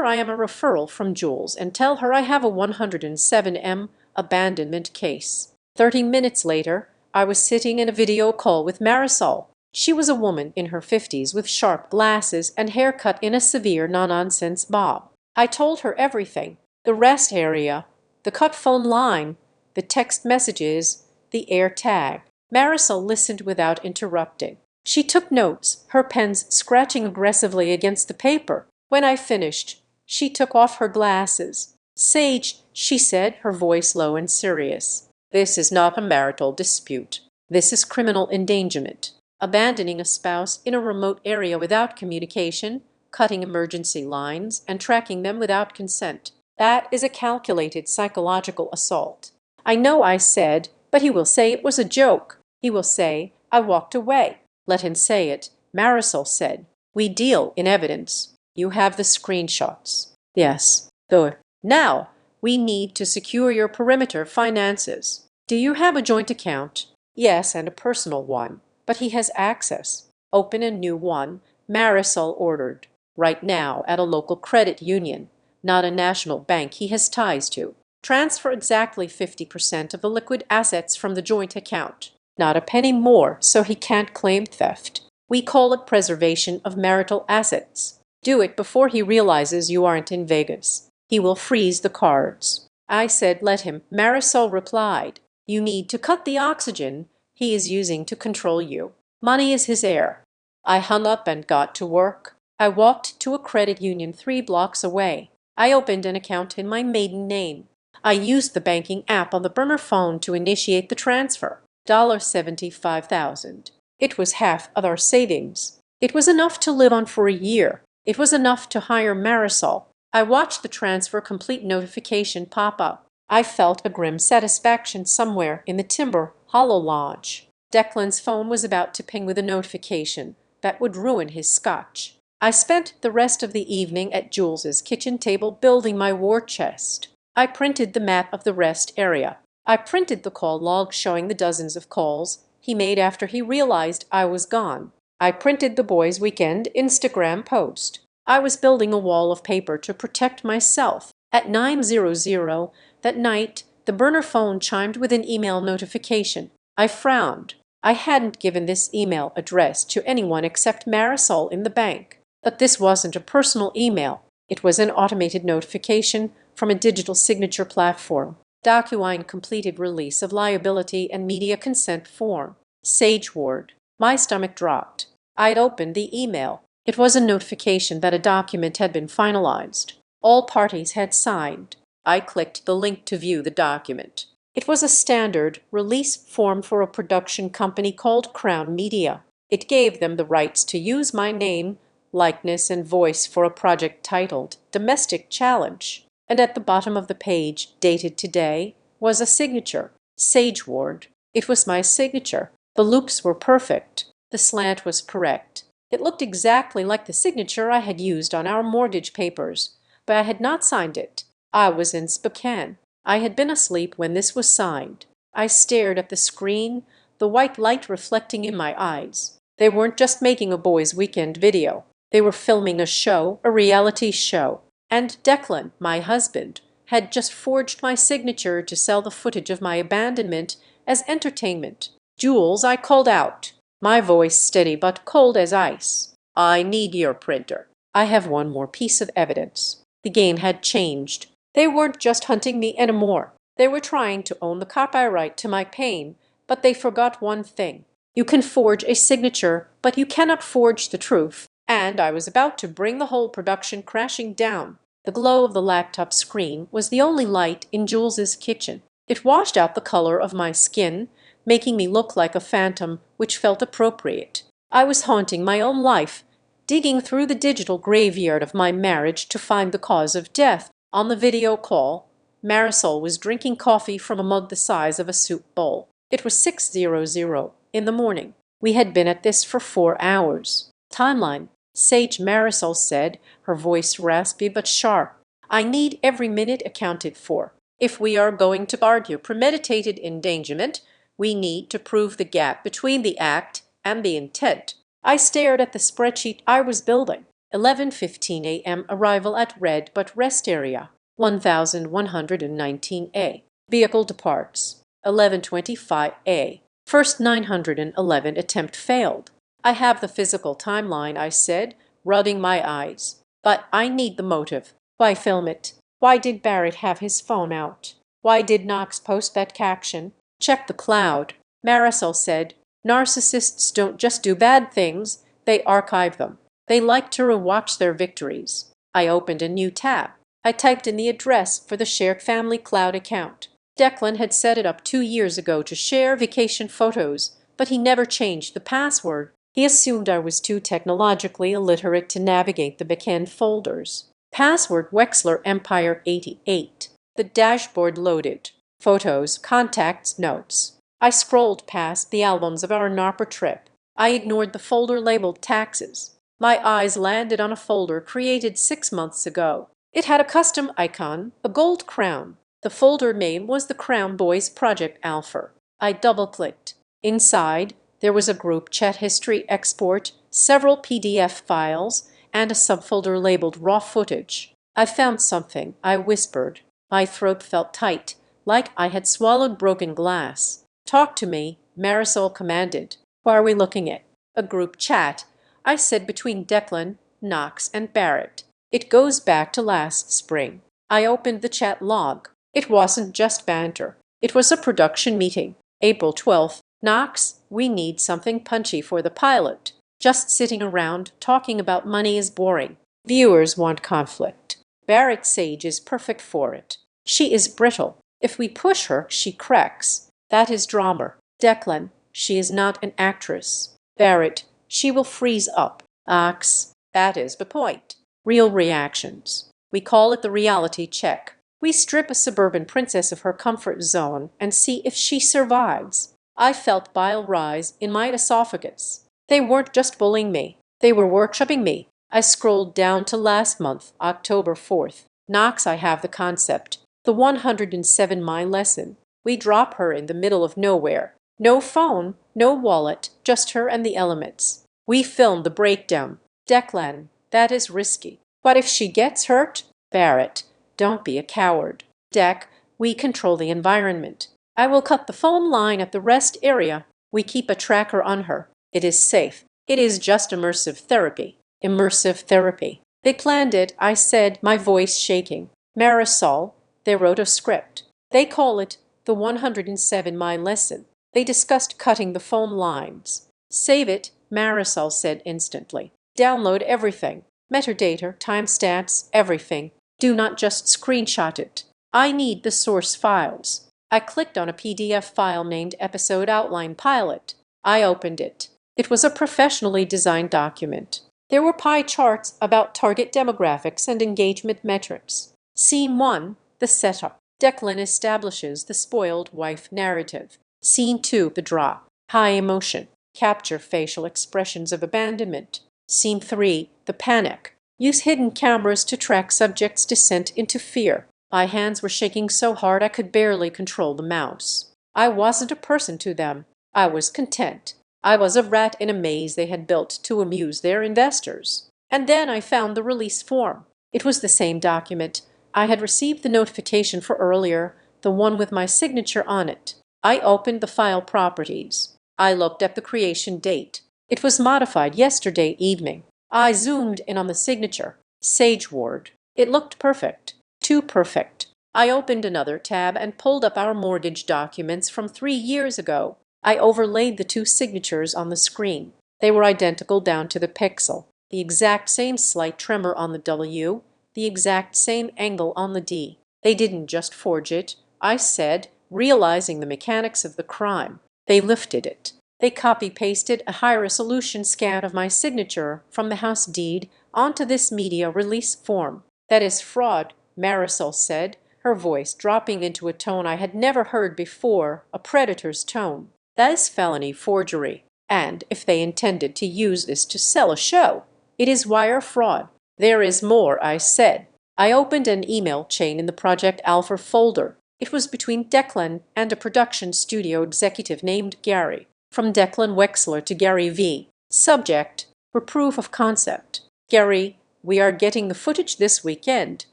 I am a referral from Jules, and tell her I have a 107M abandonment case. 30 minutes later, I was sitting in a video call with Marisol. She was a woman in her 50s with sharp glasses and hair cut in a severe no-nonsense bob. I told her everything: the rest area, the cut phone line, the text messages, the air tag. Marisol listened without interrupting. She took notes, her pens scratching aggressively against the paper. When I finished, she took off her glasses. Sage, she said, her voice low and serious. This is not a marital dispute. This is criminal endangerment. Abandoning a spouse in a remote area without communication, cutting emergency lines, and tracking them without consent. That is a calculated psychological assault. I know, I said, but he will say it was a joke. He will say I walked away. Let him say it. Marisol said. We deal in evidence. You have the screenshots. Yes. Good. Now, we need to secure your perimeter finances. Do you have a joint account? Yes, and a personal one. But he has access. Open a new one, Marisol ordered. Right now at a local credit union, not a national bank he has ties to. Transfer exactly 50% of the liquid assets from the joint account. Not a penny more, so he can't claim theft. We call it preservation of marital assets. Do it before he realizes you aren't in Vegas. He will freeze the cards. I said let him. Marisol replied, you need to cut the oxygen he is using to control you. Money is his heir. I hung up and got to work. I walked to a credit union 3 blocks away. I opened an account in my maiden name. I used the banking app on the burner phone to initiate the transfer. $75,000. It was half of our savings. It was enough to live on for a year. It was enough to hire Marisol. I watched the transfer complete notification pop up. I felt a grim satisfaction somewhere in the Timber Hollow Lodge. Declan's phone was about to ping with a notification that would ruin his scotch. I spent the rest of the evening at Jules's kitchen table building my war chest. I printed the map of the rest area. I printed the call log showing the dozens of calls he made after he realized I was gone. I printed the boys' weekend Instagram post. I was building a wall of paper to protect myself. At 9:00 that night, the burner phone chimed with an email notification. I frowned. I hadn't given this email address to anyone except Marisol in the bank. But this wasn't a personal email. It was an automated notification from a digital signature platform. DocuSign completed release of liability and media consent form. Sage Ward. My stomach dropped. I'd opened the email. It was a notification that a document had been finalized. All parties had signed. I clicked the link to view the document. It was a standard release form for a production company called Crown Media. It gave them the rights to use my name, likeness, and voice for a project titled Domestic Challenge. And at the bottom of the page, dated today, was a signature. Sage Ward. It was my signature. The loops were perfect. The slant was correct. It looked exactly like the signature I had used on our mortgage papers, but I had not signed it. I was in Spokane. I had been asleep when this was signed. I stared at the screen, the white light reflecting in my eyes. They weren't just making a boys' weekend video. They were filming a show, a reality show. And Declan, my husband, had just forged my signature to sell the footage of my abandonment as entertainment. Jules, I called out, my voice steady but cold as ice. I need your printer. I have one more piece of evidence. The game had changed. They weren't just hunting me anymore. They were trying to own the copyright to my pain, but they forgot one thing. You can forge a signature, but you cannot forge the truth. And I was about to bring the whole production crashing down. The glow of the laptop screen was the only light in Jules's kitchen. It washed out the color of my skin, making me look like a phantom, which felt appropriate. I was haunting my own life, digging through the digital graveyard of my marriage to find the cause of death. On the video call, Marisol was drinking coffee from a mug the size of a soup bowl. It was 6:00 in the morning. We had been at this for 4 hours. Timeline. Sage, Marisol said, her voice raspy but sharp. I need every minute accounted for. If we are going to argue premeditated endangerment, we need to prove the gap between the act and the intent. I stared at the spreadsheet I was building. 11:15 a.m. arrival at Red but Rest Area, 1119A. Vehicle departs. 11:25 a. First 911 attempt failed. I have the physical timeline, I said, rubbing my eyes. But I need the motive. Why film it? Why did Barrett have his phone out? Why did Knox post that caption? Check the cloud. Marisol said, narcissists don't just do bad things, they archive them. They like to rewatch their victories. I opened a new tab. I typed in the address for the shared family cloud account. Declan had set it up 2 years ago to share vacation photos, but he never changed the password. He assumed I was too technologically illiterate to navigate the backend folders. Password Wexler Empire 88. The dashboard loaded. Photos, contacts, notes. I scrolled past the albums of our Napa trip. I ignored the folder labeled taxes. My eyes landed on a folder created 6 months ago. It had a custom icon, a gold crown. The folder name was the Crown Boys Project Alpha. I double-clicked. Inside, there was a group chat history export, several PDF files, and a subfolder labeled raw footage. I found something, I whispered. My throat felt tight, like I had swallowed broken glass. Talk to me, Marisol commanded. What are we looking at? A group chat, I said, between Declan, Knox, and Barrett. It goes back to last spring. I opened the chat log. It wasn't just banter. It was a production meeting. April 12th. Knox, we need something punchy for the pilot. Just sitting around talking about money is boring. Viewers want conflict. Barrett Sage is perfect for it. She is brittle. If we push her, she cracks. That is drama. Declan, she is not an actress. Barrett, she will freeze up. Knox, that is the point. Real reactions. We call it the reality check. We strip a suburban princess of her comfort zone and see if she survives. I felt bile rise in my esophagus. They weren't just bullying me. They were workshopping me. I scrolled down to last month, October 4th. Knox, I have the concept. The 107-mile lesson. We drop her in the middle of nowhere. No phone, no wallet, just her and the elements. We film the breakdown. Declan, that is risky. What if she gets hurt? Barrett, don't be a coward. Dec, we control the environment. I will cut the phone line at the rest area. We keep a tracker on her. It is safe. It is just immersive therapy. Immersive therapy. They planned it, I said, my voice shaking. Marisol, they wrote a script. They call it the 107-mile lesson. They discussed cutting the phone lines. Save it, Marisol said instantly. Download everything. Metadata, timestamps, everything. Do not just screenshot it. I need the source files. I clicked on a PDF file named Episode Outline Pilot. I opened it. It was a professionally designed document. There were pie charts about target demographics and engagement metrics. Scene 1, the setup. Declan establishes the spoiled wife narrative. Scene 2, the drop. High emotion. Capture facial expressions of abandonment. Scene 3, the panic. Use hidden cameras to track subjects' descent into fear. My hands were shaking so hard I could barely control the mouse. I wasn't a person to them. I was content. I was a rat in a maze they had built to amuse their investors. And then I found the release form. It was the same document I had received the notification for earlier, the one with my signature on it. I opened the file properties. I looked at the creation date. It was modified yesterday evening. I zoomed in on the signature. Sage Ward. It looked perfect. Too perfect. I opened another tab and pulled up our mortgage documents from 3 years ago. I overlaid the 2 signatures on the screen. They were identical down to the pixel. The exact same slight tremor on the W, the exact same angle on the D. They didn't just forge it, I said, realizing the mechanics of the crime. They lifted it. They copy-pasted a high-resolution scan of my signature from the house deed onto this media release form. That is fraud, Marisol said, her voice dropping into a tone I had never heard before, a predator's tone. That is felony forgery. And if they intended to use this to sell a show, it is wire fraud. There is more, I said. I opened an email chain in the Project Alpha folder. It was between Declan and a production studio executive named Gary. From Declan Wexler to Gary V. Subject: for proof of concept. Gary, we are getting the footage this weekend.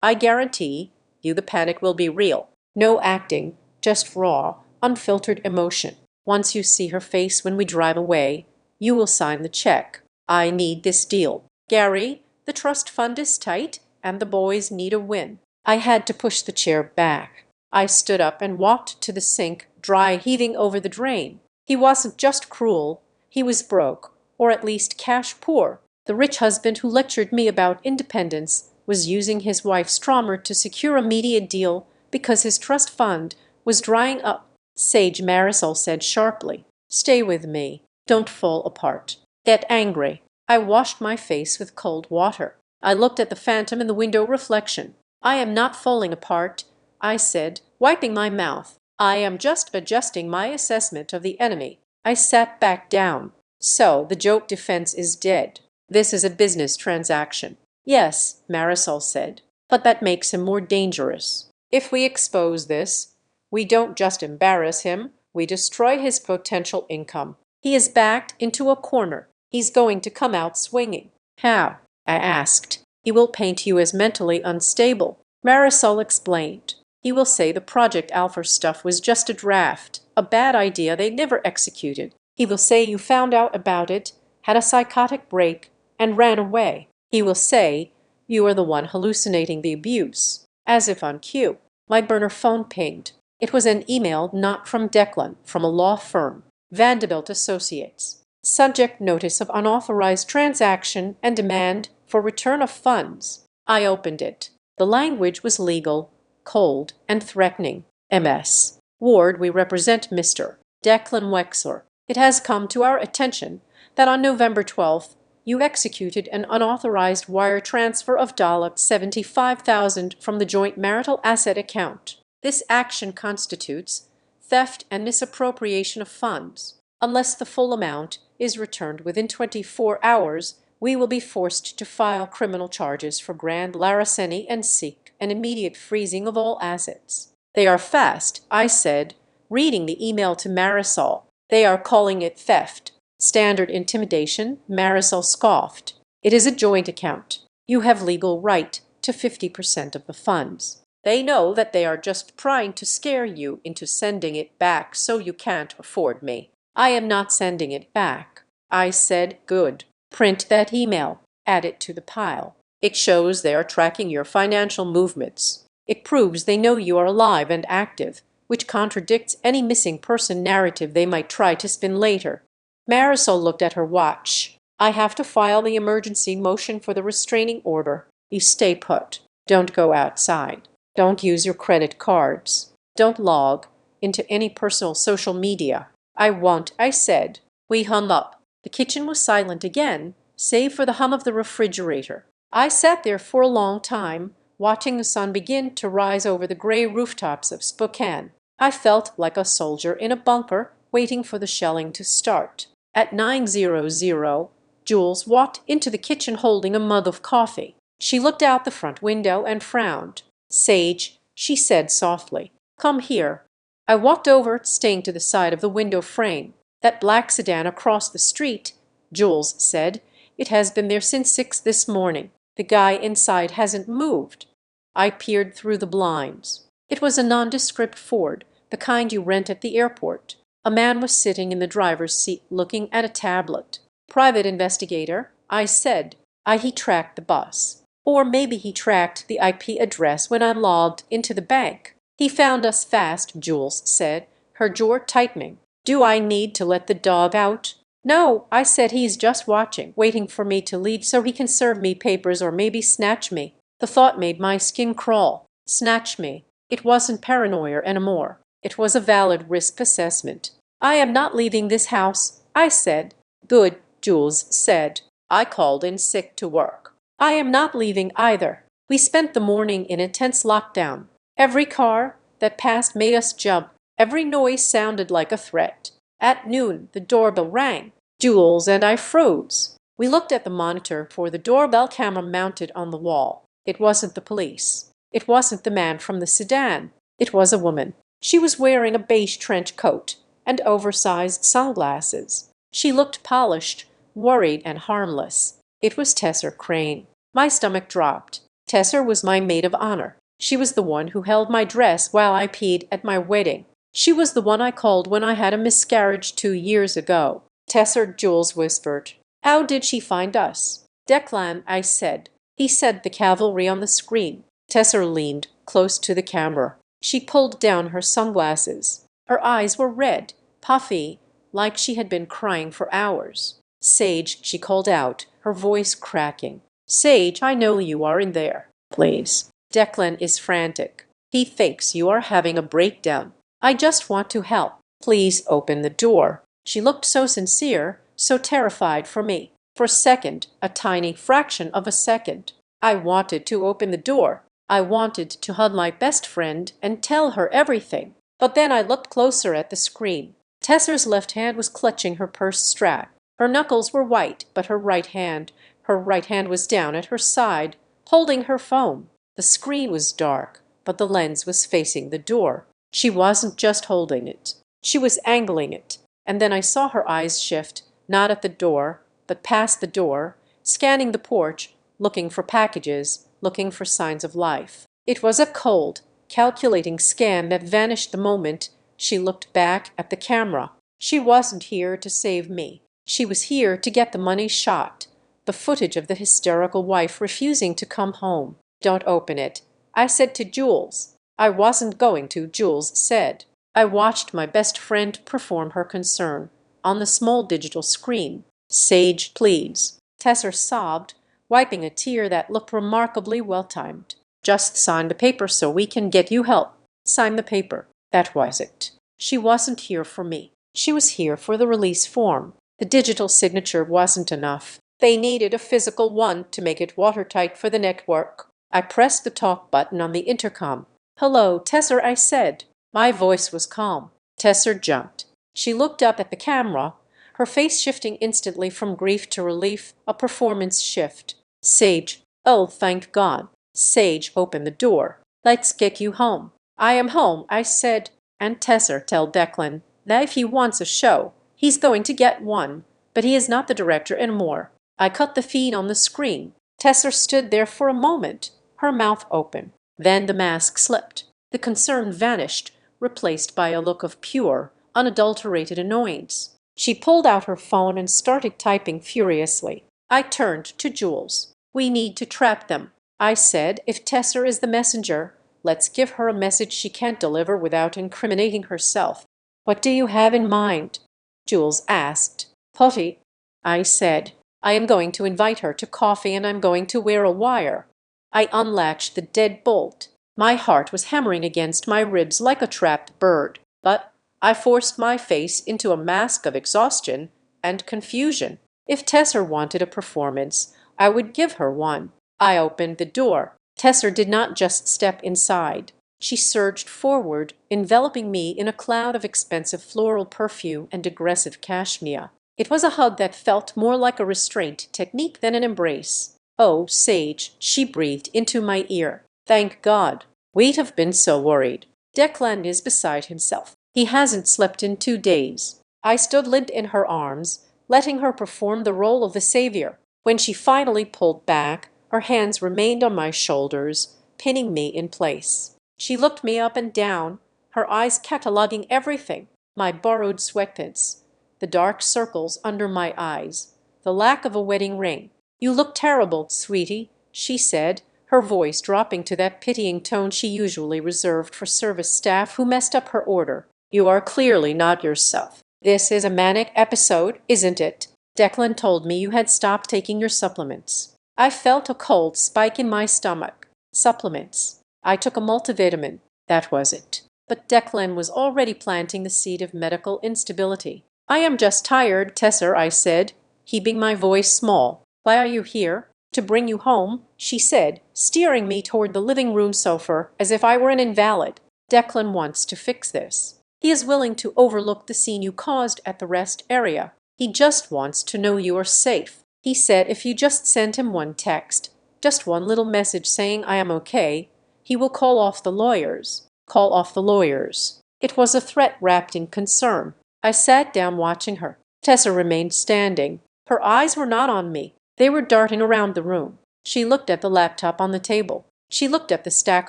I guarantee you the panic will be real. No acting, just raw, unfiltered emotion. Once you see her face when we drive away, you will sign the check. I need this deal. Gary, the trust fund is tight, and the boys need a win. I had to push the chair back. I stood up and walked to the sink, dry heaving over the drain. He wasn't just cruel, he was broke, or at least cash poor. The rich husband who lectured me about independence was using his wife's trauma to secure a media deal because his trust fund was drying up. Sage Marisol said sharply, "Stay with me. Don't fall apart. Get angry." I washed my face with cold water. I looked at the phantom in the window reflection. "I am not falling apart," I said, wiping my mouth. "I am just adjusting my assessment of the enemy." I sat back down. "So the joke defense is dead. This is a business transaction." "Yes," Marisol said, "but that makes him more dangerous. If we expose this, we don't just embarrass him, we destroy his potential income. He is backed into a corner. He's going to come out swinging." "How?" I asked. "He will paint you as mentally unstable," Marisol explained. "He will say the Project Alpha stuff was just a draft, a bad idea they never executed. He will say you found out about it, had a psychotic break, and ran away. He will say you are the one hallucinating the abuse." As if on cue, my burner phone pinged. It was an email not from Declan, from a law firm, Vanderbilt Associates. Subject: notice of unauthorized transaction and demand for return of funds. I opened it. The language was legal, cold, and threatening. MS. Ward, we represent Mr. Declan Wexler. It has come to our attention that on November 12th, you executed an unauthorized wire transfer of $75,000 from the joint marital asset account. This action constitutes theft and misappropriation of funds. Unless the full amount is returned within 24 hours, we will be forced to file criminal charges for grand larceny and seek an immediate freezing of all assets. They are fast, I said, reading the email to Marisol. They are calling it theft. Standard intimidation, Marisol scoffed. It is a joint account. You have legal right to 50% of the funds. They know that they are just trying to scare you into sending it back so you can't afford me. I am not sending it back. I said, good. Print that email. Add it to the pile. It shows they are tracking your financial movements. It proves they know you are alive and active, which contradicts any missing person narrative they might try to spin later. Marisol looked at her watch. I have to file the emergency motion for the restraining order. You stay put. Don't go outside. Don't use your credit cards. Don't log into any personal social media. I said. We hung up. The kitchen was silent again, save for the hum of the refrigerator. I sat there for a long time, watching the sun begin to rise over the gray rooftops of Spokane. I felt like a soldier in a bunker, waiting for the shelling to start. At 9:00, Jules walked into the kitchen holding a mug of coffee. She looked out the front window and frowned. "Sage," she said softly, "come here." I walked over, staying to the side of the window frame. "That black sedan across the street," Jules said. "It has been there since 6 this morning. The guy inside hasn't moved." I peered through the blinds. It was a nondescript Ford, the kind you rent at the airport. A man was sitting in the driver's seat looking at a tablet. "Private investigator," I said. He tracked the bus. Or maybe he tracked the IP address when I logged into the bank. "He found us fast," Jules said, her jaw tightening. "Do I need to let the dog out?" "No," I said. "He's just watching, waiting for me to leave so he can serve me papers or maybe snatch me." The thought made my skin crawl. Snatch me. It wasn't paranoia anymore. It was a valid risk assessment. I am not leaving this house, I said. Good, Jules said. I called in sick to work. I am not leaving either. We spent the morning in a tense lockdown. Every car that passed made us jump. Every noise sounded like a threat. At noon, the doorbell rang. Jules and I froze. We looked at the monitor for the doorbell camera mounted on the wall. It wasn't the police. It wasn't the man from the sedan. It was a woman. She was wearing a beige trench coat and oversized sunglasses. She looked polished, worried, and harmless. It was Tessa Crane. My stomach dropped. Tessa was my maid of honor. She was the one who held my dress while I peed at my wedding. She was the one I called when I had a miscarriage 2 years ago. Tessa, Jules whispered. How did she find us? Declan, I said. He said the cavalry on the screen. Tessa leaned close to the camera. She pulled down her sunglasses. Her eyes were red, puffy, like she had been crying for hours. Sage, she called out, her voice cracking. Sage, I know you are in there. Please. Declan is frantic. He thinks you are having a breakdown. I just want to help. Please open the door. She looked so sincere, so terrified for me. For a second, a tiny fraction of a second, I wanted to open the door. I wanted to hug my best friend and tell her everything. But then I looked closer at the screen. Tessa's left hand was clutching her purse strap. Her knuckles were white, but her right hand was down at her side, holding her phone. The screen was dark, but the lens was facing the door. She wasn't just holding it. She was angling it. And then I saw her eyes shift, not at the door, but past the door, scanning the porch, looking for packages, looking for signs of life. It was a cold, calculating scan that vanished the moment she looked back at the camera. She wasn't here to save me. She was here to get the money shot. The footage of the hysterical wife refusing to come home. Don't open it, I said to Jules. I wasn't going to, Jules said. I watched my best friend perform her concern on the small digital screen. Sage, please. Tessa sobbed, wiping a tear that looked remarkably well-timed. Just sign the paper so we can get you help. Sign the paper. That was it. She wasn't here for me. She was here for the release form. The digital signature wasn't enough. They needed a physical one to make it watertight for the network. I pressed the talk button on the intercom. Hello, Tessa, I said. My voice was calm. Tessa jumped. She looked up at the camera, her face shifting instantly from grief to relief, a performance shift. Sage. Oh, thank God. Sage, open the door. Let's get you home. I am home, I said. And Tessa, tell Declan that if he wants a show, he's going to get one. But he is not the director anymore. I cut the feed on the screen. Tessa stood there for a moment, her mouth open. Then the mask slipped. The concern vanished, replaced by a look of pure, unadulterated annoyance. She pulled out her phone and started typing furiously. I turned to Jules. We need to trap them. I said, if Tessa is the messenger, let's give her a message she can't deliver without incriminating herself. What do you have in mind? Jules asked. Potty, I said. I am going to invite her to coffee and I'm going to wear a wire. I unlatched the deadbolt. My heart was hammering against my ribs like a trapped bird, but I forced my face into a mask of exhaustion and confusion. If Tessa wanted a performance, I would give her one. I opened the door. Tessa did not just step inside. She surged forward, enveloping me in a cloud of expensive floral perfume and aggressive cashmere. It was a hug that felt more like a restraint technique than an embrace. Oh, Sage, she breathed into my ear. Thank God. We'd have been so worried. Declan is beside himself. He hasn't slept in 2 days. I stood limp in her arms, letting her perform the role of the savior. When she finally pulled back, her hands remained on my shoulders, pinning me in place. She looked me up and down, her eyes cataloging everything. My borrowed sweatpants, the dark circles under my eyes, the lack of a wedding ring. You look terrible, sweetie, she said, her voice dropping to that pitying tone she usually reserved for service staff who messed up her order. You are clearly not yourself. This is a manic episode, isn't it? Declan told me you had stopped taking your supplements. I felt a cold spike in my stomach. Supplements. I took a multivitamin. That was it. But Declan was already planting the seed of medical instability. I am just tired, Tesser, I said, keeping my voice small. Why are you here? To bring you home, she said, steering me toward the living room sofa as if I were an invalid. Declan wants to fix this. He is willing to overlook the scene you caused at the rest area. He just wants to know you are safe. He said if you just send him one text, just one little message saying I am okay, he will call off the lawyers. Call off the lawyers. It was a threat wrapped in concern. I sat down watching her. Tessa remained standing. Her eyes were not on me. They were darting around the room. She looked at the laptop on the table. She looked at the stack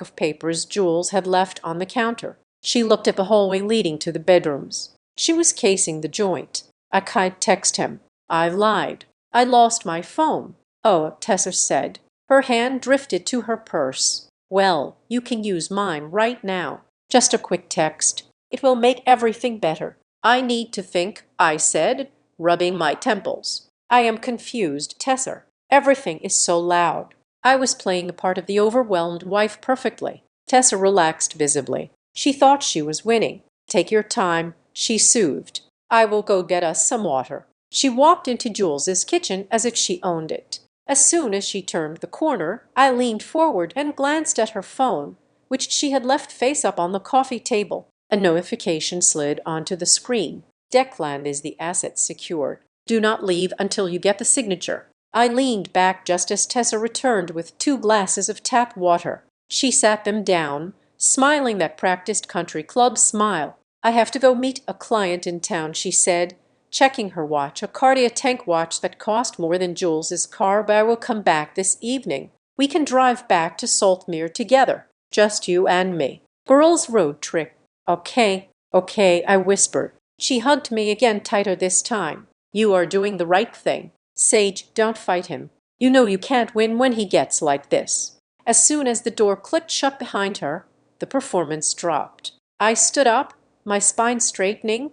of papers Jules had left on the counter. She looked at the hallway leading to the bedrooms. She was casing the joint. I could text him. I lied. I lost my phone. Oh, Tessa said. Her hand drifted to her purse. Well, you can use mine right now. Just a quick text. It will make everything better. I need to think, I said, rubbing my temples. I am confused, Tessa. Everything is so loud. I was playing the part of the overwhelmed wife perfectly. Tessa relaxed visibly. She thought she was winning. Take your time, she soothed. I will go get us some water. She walked into Jules's kitchen as if she owned it. As soon as she turned the corner, I leaned forward and glanced at her phone, which she had left face up on the coffee table. A notification slid onto the screen. Declan is the asset secured. Do not leave until you get the signature. I leaned back just as Tessa returned with 2 glasses of tap water. She sat them down, smiling that practiced country club smile. I have to go meet a client in town, she said, checking her watch, a Cartier tank watch that cost more than Jules's car, but I will come back this evening. We can drive back to Saltmere together, just you and me. Girls' road trip. Okay, I whispered. She hugged me again tighter this time. You are doing the right thing. Sage, don't fight him. You know you can't win when he gets like this. As soon as the door clicked shut behind her, the performance dropped. I stood up, my spine straightening.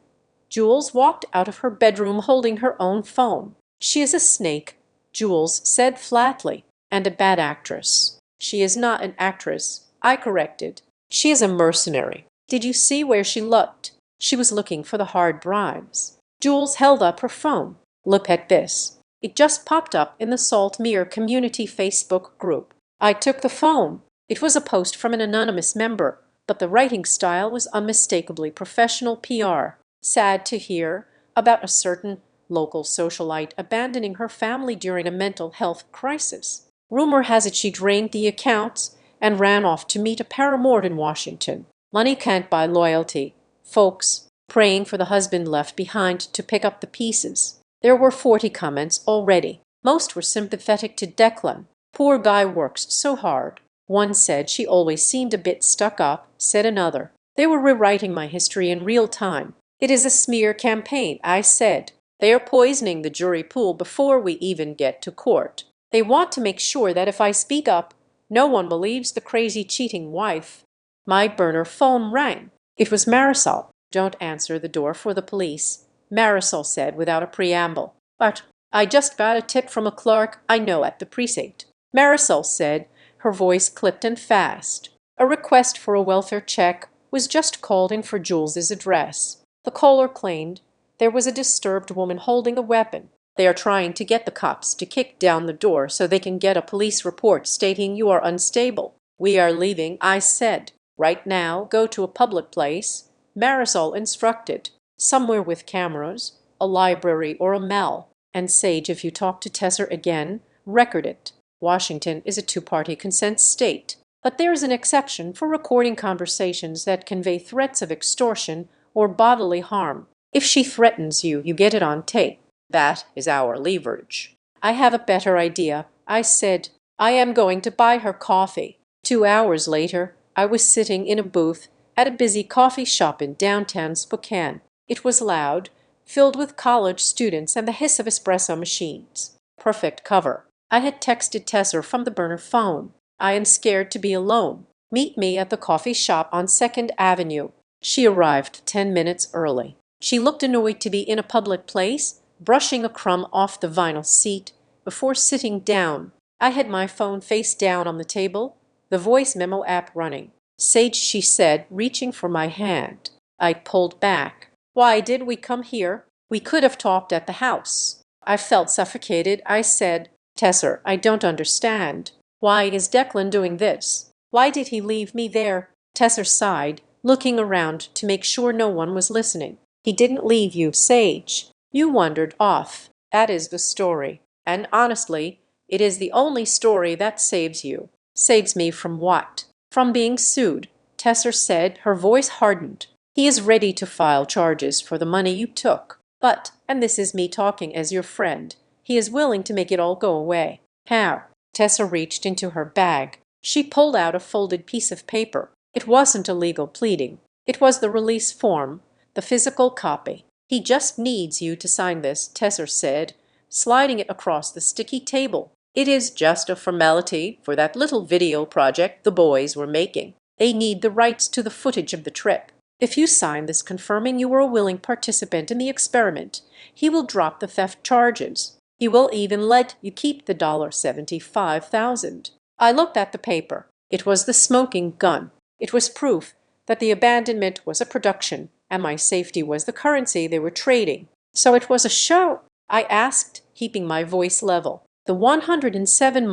Jules walked out of her bedroom holding her own phone. She is a snake, Jules said flatly, and a bad actress. She is not an actress, I corrected. She is a mercenary. Did you see where she looked? She was looking for the hard bribes. Jules held up her phone. Look at this. It just popped up in the Saltmere Community Facebook group. I took the phone. It was a post from an anonymous member, but the writing style was unmistakably professional PR. Sad to hear about a certain local socialite abandoning her family during a mental health crisis. Rumor has it she drained the accounts and ran off to meet a paramour in Washington. Money can't buy loyalty. Folks praying for the husband left behind to pick up the pieces. There were 40 comments already. Most were sympathetic to Declan. Poor guy works so hard. One said she always seemed a bit stuck up, said another. They were rewriting my history in real time. It is a smear campaign, I said. They are poisoning the jury pool before we even get to court. They want to make sure that if I speak up, no one believes the crazy cheating wife. My burner phone rang. It was Marisol. Don't answer the door for the police, Marisol said without a preamble. But I just got a tip from a clerk I know at the precinct. Marisol said, her voice clipped and fast. A request for a welfare check was just called in for Jules's address. The caller claimed there was a disturbed woman holding a weapon. They are trying to get the cops to kick down the door so they can get a police report stating you are unstable. We are leaving, I said. Right now, go to a public place, Marisol instructed. Somewhere with cameras, a library or a mall. And Sage, if you talk to Tesser again, record it. Washington is a 2-party consent state. But there's an exception for recording conversations that convey threats of extortion or bodily harm. If she threatens you, you get it on tape. That is our leverage. I have a better idea, I said. I am going to buy her coffee. 2 hours later, I was sitting in a booth at a busy coffee shop in downtown Spokane. It was loud, filled with college students and the hiss of espresso machines. Perfect cover. I had texted Tesser from the burner phone. I am scared to be alone. Meet me at the coffee shop on 2nd Avenue. She arrived 10 minutes early. She looked annoyed to be in a public place, brushing a crumb off the vinyl seat before sitting down. I had my phone face down on the table, the voice memo app running. Sage, she said, reaching for my hand. I pulled back. Why did we come here? We could have talked at the house. I felt suffocated. I said, Tesser, I don't understand. Why is Declan doing this? Why did he leave me there? Tesser sighed, looking around to make sure no one was listening. He didn't leave you, Sage. You wandered off. That is the story. And honestly, it is the only story that saves you. Saves me from what? From being sued, Tesser said, her voice hardened. He is ready to file charges for the money you took. But, and this is me talking as your friend, he is willing to make it all go away. How? Tesser reached into her bag. She pulled out a folded piece of paper. It wasn't a legal pleading. It was the release form, the physical copy. He just needs you to sign this, Tesser said, sliding it across the sticky table. It is just a formality for that little video project the boys were making. They need the rights to the footage of the trip. If you sign this confirming you were a willing participant in the experiment, he will drop the theft charges. He will even let you keep the $75,000. I looked at the paper. It was the smoking gun. It was proof that the abandonment was a production and my safety was the currency they were trading. So it was a show? I asked, keeping my voice level. The 107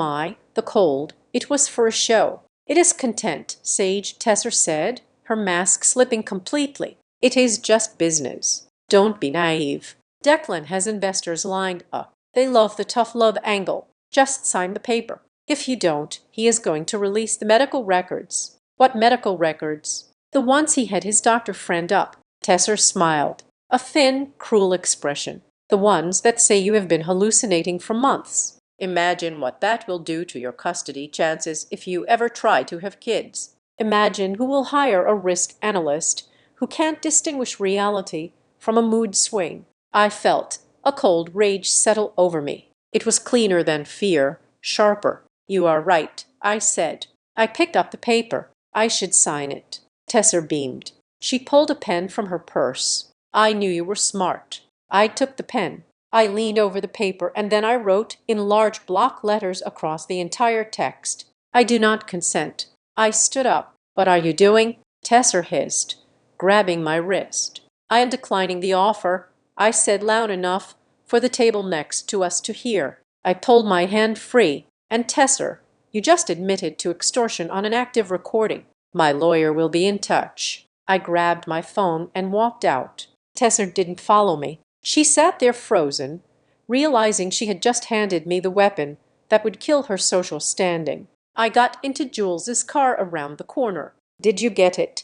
the cold, it was for a show. It is content, Sage, Tesser said, her mask slipping completely. It is just business. Don't be naive. Declan has investors lined up. They love the tough love angle. Just sign the paper. If you don't, he is going to release the medical records. What medical records? The ones he had his doctor friend up. Tesser smiled. A thin, cruel expression. The ones that say you have been hallucinating for months. Imagine what that will do to your custody chances if you ever try to have kids. Imagine who will hire a risk analyst who can't distinguish reality from a mood swing. I felt a cold rage settle over me. It was cleaner than fear, sharper. You are right, I said. I picked up the paper. I should sign it. Tesser beamed. She pulled a pen from her purse. I knew you were smart. I took the pen. I leaned over the paper and then I wrote in large block letters across the entire text. I do not consent. I stood up. What are you doing? Tesser hissed, grabbing my wrist. I am declining the offer, I said loud enough for the table next to us to hear. I pulled my hand free. And Tesser, you just admitted to extortion on an active recording. My lawyer will be in touch. I grabbed my phone and walked out. Tesser didn't follow me. She sat there frozen, realizing she had just handed me the weapon that would kill her social standing. I got into Jules's car around the corner. Did you get it?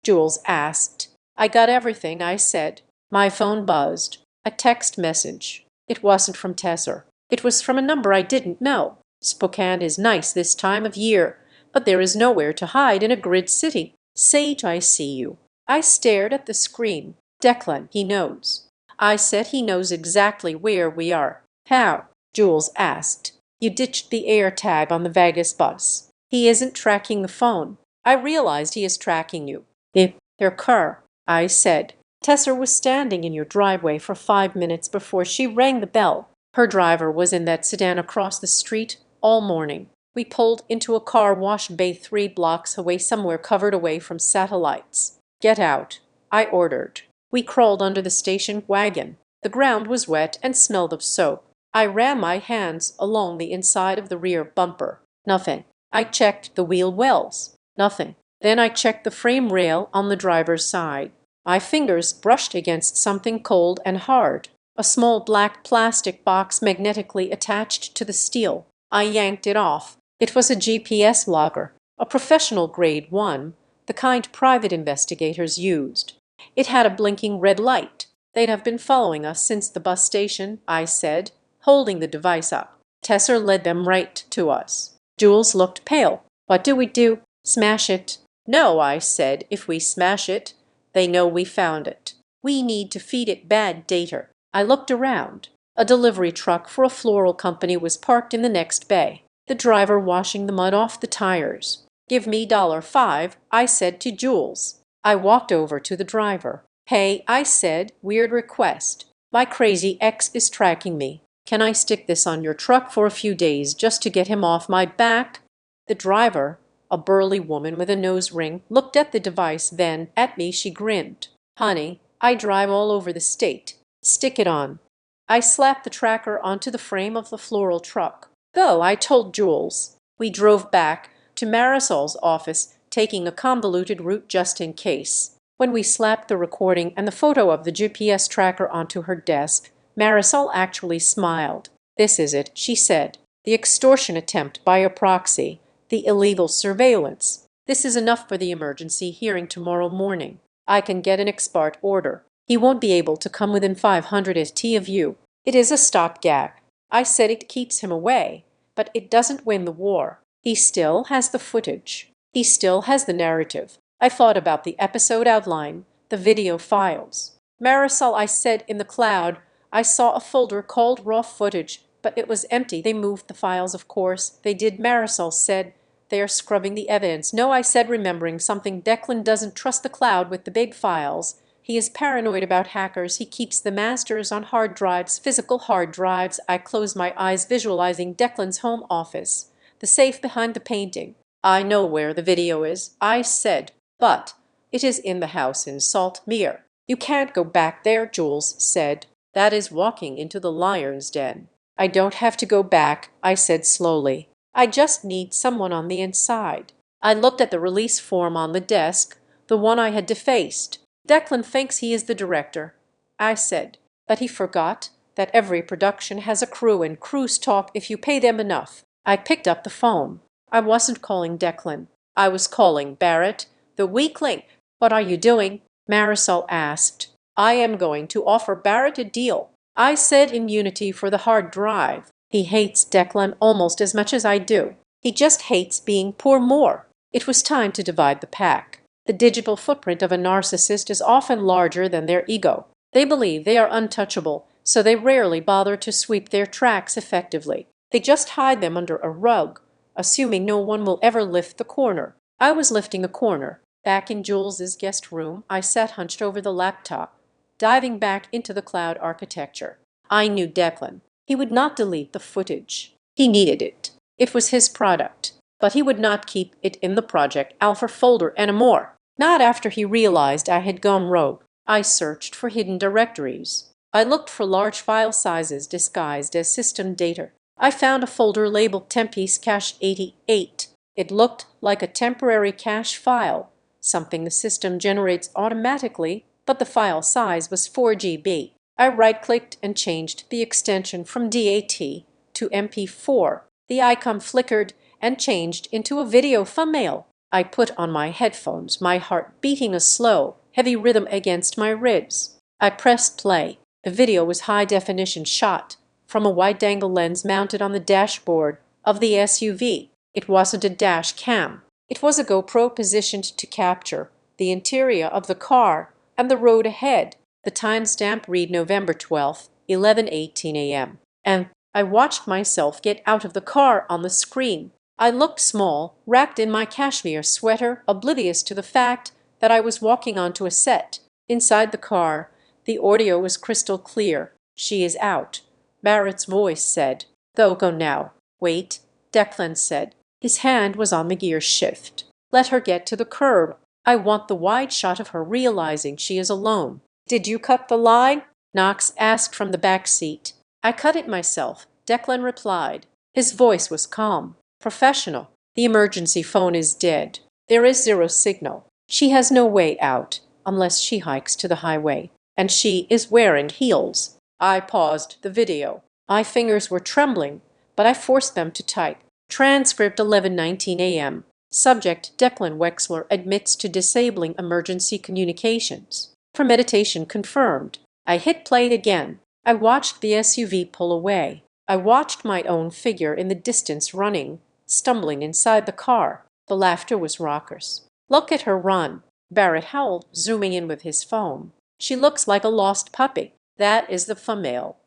Jules asked. I got everything, I said. My phone buzzed. A text message. It wasn't from Tesser. It was from a number I didn't know. Spokane is nice this time of year, but there is nowhere to hide in a grid city. Sage, I see you. I stared at the screen. Declan, he knows. I said he knows exactly where we are. How? Jules asked. You ditched the air tag on the Vegas bus. He isn't tracking the phone. I realized he is tracking you. Their car, I said. Tesser was standing in your driveway for 5 minutes before she rang the bell. Her driver was in that sedan across the street all morning. We pulled into a car wash bay 3 blocks away somewhere covered away from satellites. Get out, I ordered. We crawled under the station wagon. The ground was wet and smelled of soap. I ran my hands along the inside of the rear bumper. Nothing. I checked the wheel wells. Nothing. Then I checked the frame rail on the driver's side. My fingers brushed against something cold and hard. A small black plastic box magnetically attached to the steel. I yanked it off. It was a GPS logger, a professional grade 1, the kind private investigators used. It had a blinking red light. They'd have been following us since the bus station, I said, holding the device up. Tesser led them right to us. Jules looked pale. What do we do? Smash it? No, I said, if we smash it, they know we found it. We need to feed it bad data. I looked around. A delivery truck for a floral company was parked in the next bay, the driver washing the mud off the tires. Give me $5, I said to Jules. I walked over to the driver. Hey, I said, weird request. My crazy ex is tracking me. Can I stick this on your truck for a few days just to get him off my back? The driver, A burly woman with a nose ring looked at the device, then at me she grinned. "Honey, I drive all over the state. Stick it on." I slapped the tracker onto the frame of the floral truck. "Go," I told Jules. We drove back to Marisol's office, taking a convoluted route just in case. When we slapped the recording and the photo of the GPS tracker onto her desk, Marisol actually smiled. "This is it," she said. "The extortion attempt by a proxy, the illegal surveillance. This is enough for the emergency hearing tomorrow morning. I can get an ex parte order. He won't be able to come within 500 ft of you. It is a stopgap." I said it keeps him away, but it doesn't win the war. He still has the footage. He still has the narrative. I thought about the episode outline, the video files. "Marisol," I said, "in the cloud, I saw a folder called raw footage, but it was empty. They moved the files, of course. They did." Marisol said, "They are scrubbing the evidence." "No," I said, remembering something. "Declan doesn't trust the cloud with the big files. He is paranoid about hackers. He keeps the masters on hard drives, physical hard drives." I closed my eyes, visualizing Declan's home office, the safe behind the painting. "I know where the video is," I said, "but it is in the house in Salt Mere." "You can't go back there," Jules said. "That is walking into the lion's den." "I don't have to go back," I said slowly. "I just need someone on the inside." I looked at the release form on the desk, the one I had defaced. "Declan thinks he is the director," I said, "but he forgot that every production has a crew, and crews talk if you pay them enough." I picked up the phone. I wasn't calling Declan. I was calling Barrett, the weak link. "What are you doing?" Marisol asked. "I am going to offer Barrett a deal," I said, "in Unity for the hard drive. He hates Declan almost as much as I do. He just hates being poor more." It was time to divide the pack. The digital footprint of a narcissist is often larger than their ego. They believe they are untouchable, so they rarely bother to sweep their tracks effectively. They just hide them under a rug, assuming no one will ever lift the corner. I was lifting a corner. Back in Jules's guest room, I sat hunched over the laptop, diving back into the cloud architecture. I knew Declan. He would not delete the footage. He needed it. It was his product. But he would not keep it in the Project Alpha folder anymore. Not after he realized I had gone rogue. I searched for hidden directories. I looked for large file sizes disguised as system data. I found a folder labeled Tempiece Cache 88. It looked like a temporary cache file, something the system generates automatically, but the file size was 4 GB. I right-clicked and changed the extension from DAT to MP4. The icon flickered and changed into a video thumbnail. I put on my headphones, my heart beating a slow, heavy rhythm against my ribs. I pressed play. The video was high-definition shot from a wide-angle lens mounted on the dashboard of the SUV. It wasn't a dash cam. It was a GoPro positioned to capture the interior of the car and the road ahead. The timestamp read November 12th, 11:18 a.m. And I watched myself get out of the car on the screen. I looked small, wrapped in my cashmere sweater, oblivious to the fact that I was walking onto a set. Inside the car, the audio was crystal clear. "She is out," Barrett's voice said. "Go now." "Wait," Declan said. His hand was on the gear shift. "Let her get to the curb. I want the wide shot of her realizing she is alone." "Did you cut the line?" Knox asked from the back seat. "I cut it myself," Declan replied. His voice was calm, professional. "The emergency phone is dead. There is zero signal. She has no way out unless she hikes to the highway. And she is wearing heels." I paused the video. My fingers were trembling, but I forced them to type. Transcript 11:19 a.m. Subject: Declan Wexler admits to disabling emergency communications. Premeditation confirmed. I hit play again. I watched the SUV pull away. I watched my own figure in the distance running, stumbling inside the car. The laughter was raucous. "Look at her run," Barrett howled, zooming in with his phone. "She looks like a lost puppy." "That is the thumbnail,"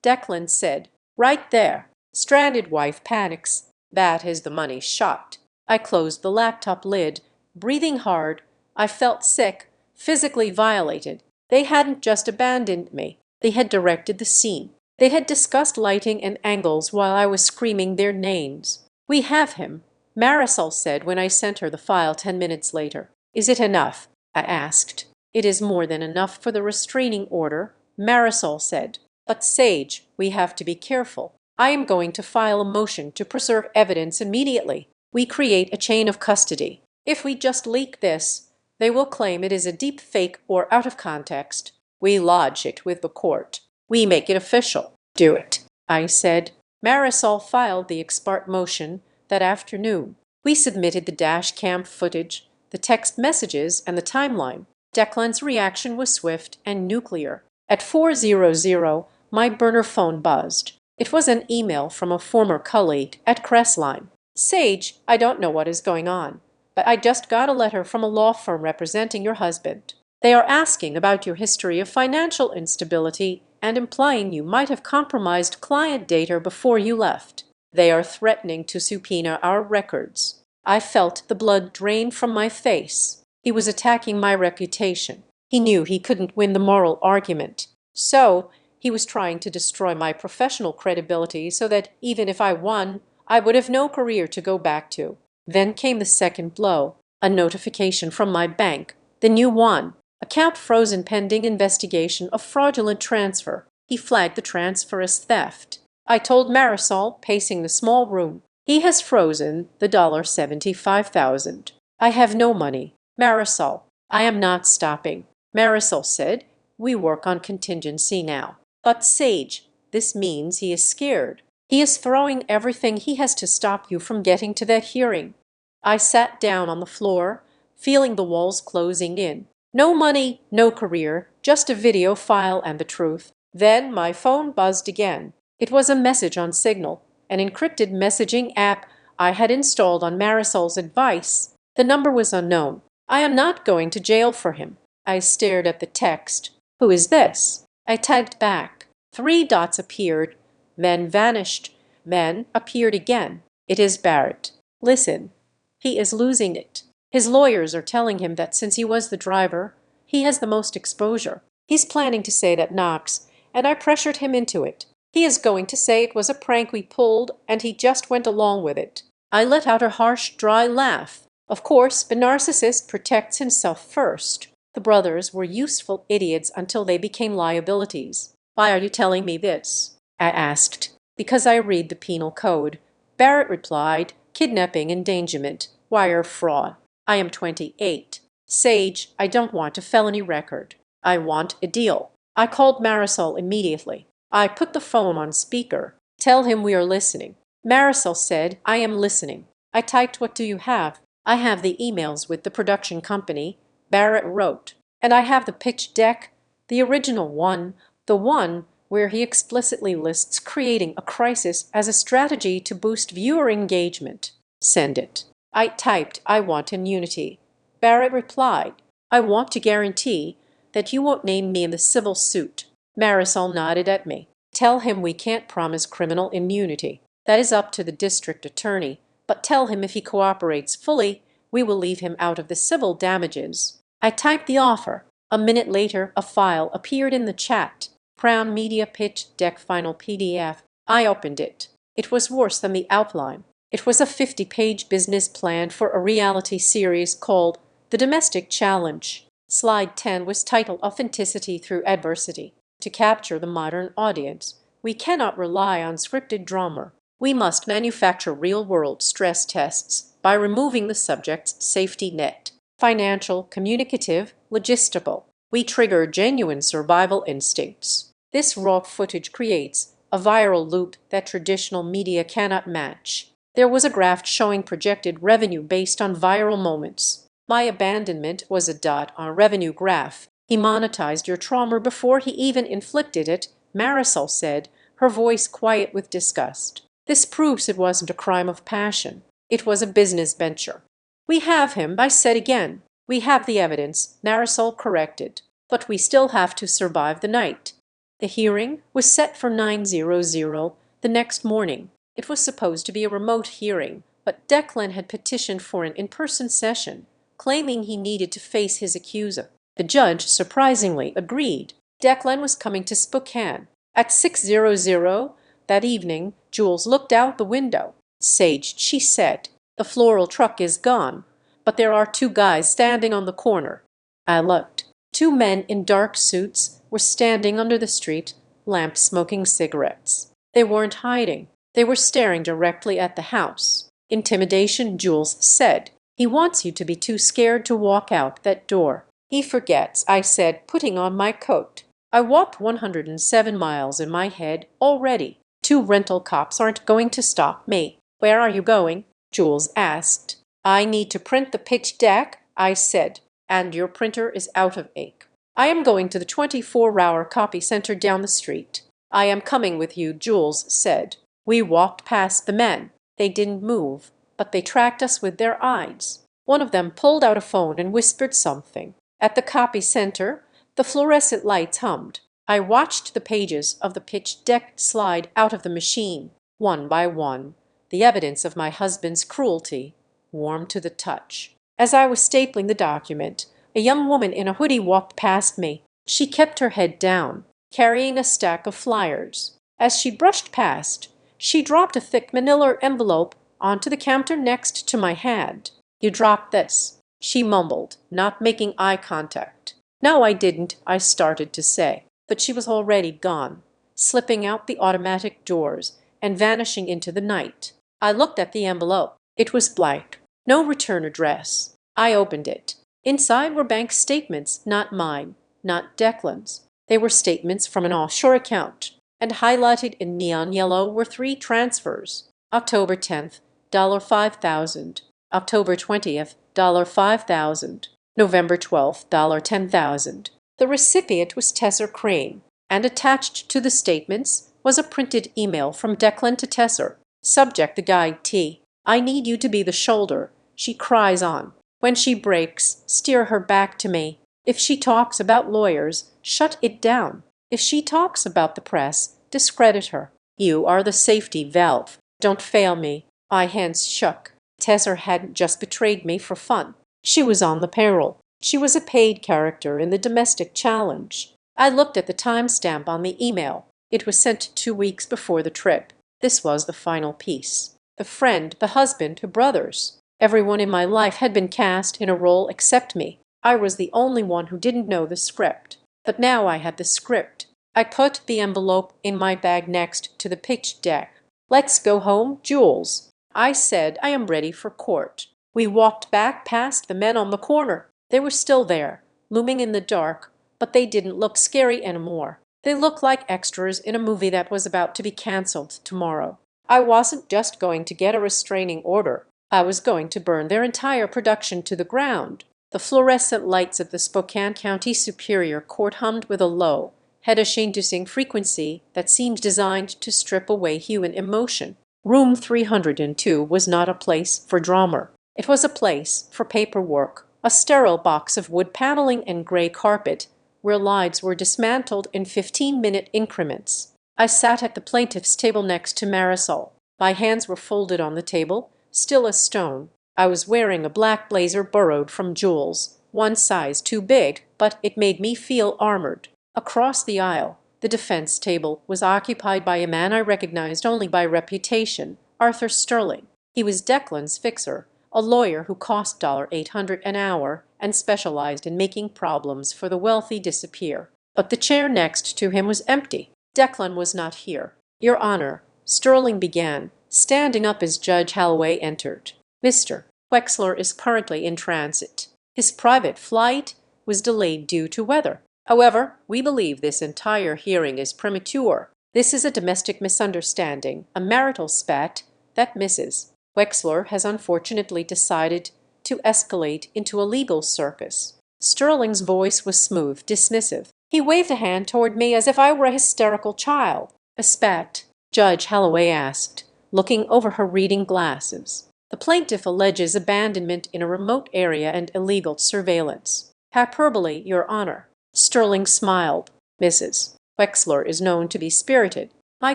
Declan said. "Right there. Stranded wife panics. That is the money shot." I closed the laptop lid, breathing hard. I felt sick, physically violated. They hadn't just abandoned me. They had directed the scene. They had discussed lighting and angles while I was screaming their names. "We have him. Marisol said when I sent her the file 10 minutes later. Is it enough? I asked. It is more than enough for the restraining order, Marisol said. But Sage, we have to be careful. I am going to file a motion to preserve evidence immediately. We create a chain of custody. If we just leak this, they will claim it is a deep fake or out of context. We lodge it with the court. We make it official. Do it, I said. Marisol filed the ex parte motion that afternoon. We submitted the dash cam footage, the text messages, and the timeline. Declan's reaction was swift and nuclear. At 4:00, my burner phone buzzed. It was an email from a former colleague at Crestline. Sage, I don't know what is going on, but I just got a letter from a law firm representing your husband. They are asking about your history of financial instability and implying you might have compromised client data before you left. They are threatening to subpoena our records. I felt the blood drain from my face. He was attacking my reputation. He knew he couldn't win the moral argument. So he was trying to destroy my professional credibility so that even if I won, I would have no career to go back to. Then came the second blow, a notification from my bank, the new one. Account frozen pending investigation of fraudulent transfer. He flagged the transfer as theft. I told Marisol, pacing the small room, he has frozen the $75,000. I have no money. Marisol, I am not stopping. Marisol said, we work on contingency now. But Sage, this means he is scared. He is throwing everything he has to stop you from getting to that hearing. I sat down on the floor, feeling the walls closing in. No money, no career, just a video file and the truth. Then my phone buzzed again. It was a message on Signal, an encrypted messaging app I had installed on Marisol's advice. The number was unknown. I am not going to jail for him. I stared at the text. Who is this? I typed back. 3 dots appeared, then vanished, then appeared again. It is Barrett. Listen. He is losing it. His lawyers are telling him that since he was the driver, he has the most exposure. He's planning to say that Knox, and I pressured him into it. He is going to say it was a prank we pulled, and he just went along with it. I let out a harsh, dry laugh. Of course, the narcissist protects himself first. The brothers were useful idiots until they became liabilities. Why are you telling me this? I asked. Because I read the penal code. Barrett replied, kidnapping, endangerment, wire fraud. I am 28. Sage, I don't want a felony record. I want a deal. I called Marisol immediately. I put the phone on speaker. Tell him we are listening. Marisol said, I am listening. I typed, what do you have? I have the emails with the production company, Barrett wrote. And I have the pitch deck, the original one, the one where he explicitly lists creating a crisis as a strategy to boost viewer engagement. Send it. I typed, I want immunity. Barrett replied, I want to guarantee that you won't name me in the civil suit. Marisol nodded at me. Tell him we can't promise criminal immunity. That is up to the district attorney. But tell him if he cooperates fully, we will leave him out of the civil damages. I typed the offer. A minute later, a file appeared in the chat. Crown Media Pitch Deck Final PDF. I opened it. It was worse than the outline. It was a 50-page business plan for a reality series called The Domestic Challenge. Slide 10 was titled Authenticity Through Adversity. To capture the modern audience, we cannot rely on scripted drama. We must manufacture real-world stress tests by removing the subject's safety net. Financial, communicative, logistical. We trigger genuine survival instincts. This raw footage creates a viral loop that traditional media cannot match. There was a graph showing projected revenue based on viral moments. My abandonment was a dot on a revenue graph. He monetized your trauma before he even inflicted it, Marisol said, her voice quiet with disgust. This proves it wasn't a crime of passion. It was a business venture. We have him, I said again. We have the evidence, Marisol corrected. But we still have to survive the night. The hearing was set for 9:00 the next morning. It was supposed to be a remote hearing, but Declan had petitioned for an in-person session, claiming he needed to face his accuser. The judge surprisingly agreed. Declan was coming to Spokane. At 6:00 that evening, Jules looked out the window. Sage, she said, The floral truck is gone, but there are two guys standing on the corner. I looked. Two men in dark suits were standing under the street lamp smoking cigarettes. They weren't hiding. They were staring directly at the house. Intimidation, Jules said. He wants you to be too scared to walk out that door. He forgets, I said, putting on my coat. I walked 107 miles in my head already. Two rental cops aren't going to stop me. Where are you going? Jules asked. I need to print the pitch deck, I said, and your printer is out of ink. I am going to the 24-hour copy center down the street. I am coming with you, Jules said. We walked past the men. They didn't move, but they tracked us with their eyes. One of them pulled out a phone and whispered something. At the copy center, the fluorescent lights hummed. I watched the pages of the pitch deck slide out of the machine, one by one. The evidence of my husband's cruelty, warm to the touch. As I was stapling the document, a young woman in a hoodie walked past me. She kept her head down, carrying a stack of flyers. As she brushed past, she dropped a thick manila envelope onto the counter next to my hand. You dropped this, she mumbled, not making eye contact. No, I didn't, I started to say, but she was already gone, slipping out the automatic doors and vanishing into the night. I looked at the envelope. It was blank. No return address. I opened it. Inside were bank statements, not mine, not Declan's. They were statements from an offshore account, and highlighted in neon yellow were 3 transfers. October 10th, $5,000. October 20th, $5,000. November 12th, $10,000. The recipient was Tesser Crane, and attached to the statements was a printed email from Declan to Tesser. Subject the guide T. I need you to be the shoulder. She cries on. When she breaks, steer her back to me. If she talks about lawyers, shut it down. If she talks about the press, discredit her. You are the safety valve. Don't fail me. My hands shook. Tesser hadn't just betrayed me for fun. She was on the payroll. She was a paid character in the domestic challenge. I looked at the timestamp on the email. It was sent 2 weeks before the trip. This was the final piece. The friend, the husband, the brothers. Everyone in my life had been cast in a role except me. I was the only one who didn't know the script. But now I had the script. I put the envelope in my bag next to the pitch deck. Let's go home, Jules. I said, I am ready for court. We walked back past the men on the corner. They were still there, looming in the dark, but they didn't look scary anymore. They looked like extras in a movie that was about to be canceled tomorrow. I wasn't just going to get a restraining order. I was going to burn their entire production to the ground. The fluorescent lights of the Spokane County Superior Court hummed with a low, head-inducing frequency that seemed designed to strip away human emotion. Room 302 was not a place for drama. It was a place for paperwork, a sterile box of wood paneling and gray carpet, where lives were dismantled in 15-minute increments. I sat at the plaintiff's table next to Marisol. My hands were folded on the table, still as stone. I was wearing a black blazer borrowed from Jules, one size too big, but it made me feel armored. Across the aisle, the defense table was occupied by a man I recognized only by reputation, Arthur Sterling. He was Declan's fixer, a lawyer who cost $800 an hour and specialized in making problems for the wealthy disappear. But the chair next to him was empty. Declan was not here. Your Honor, Sterling began, standing up as Judge Holloway entered. Mr. Wexler is currently in transit. His private flight was delayed due to weather. However, we believe this entire hearing is premature. This is a domestic misunderstanding, a marital spat that Mrs. Wexler has unfortunately decided to escalate into a legal circus. Sterling's voice was smooth, dismissive. He waved a hand toward me as if I were a hysterical child. A spat? Judge Holloway asked, looking over her reading glasses. The plaintiff alleges abandonment in a remote area and illegal surveillance. Hyperbole, Your Honor. Sterling smiled. Mrs. Wexler is known to be spirited. My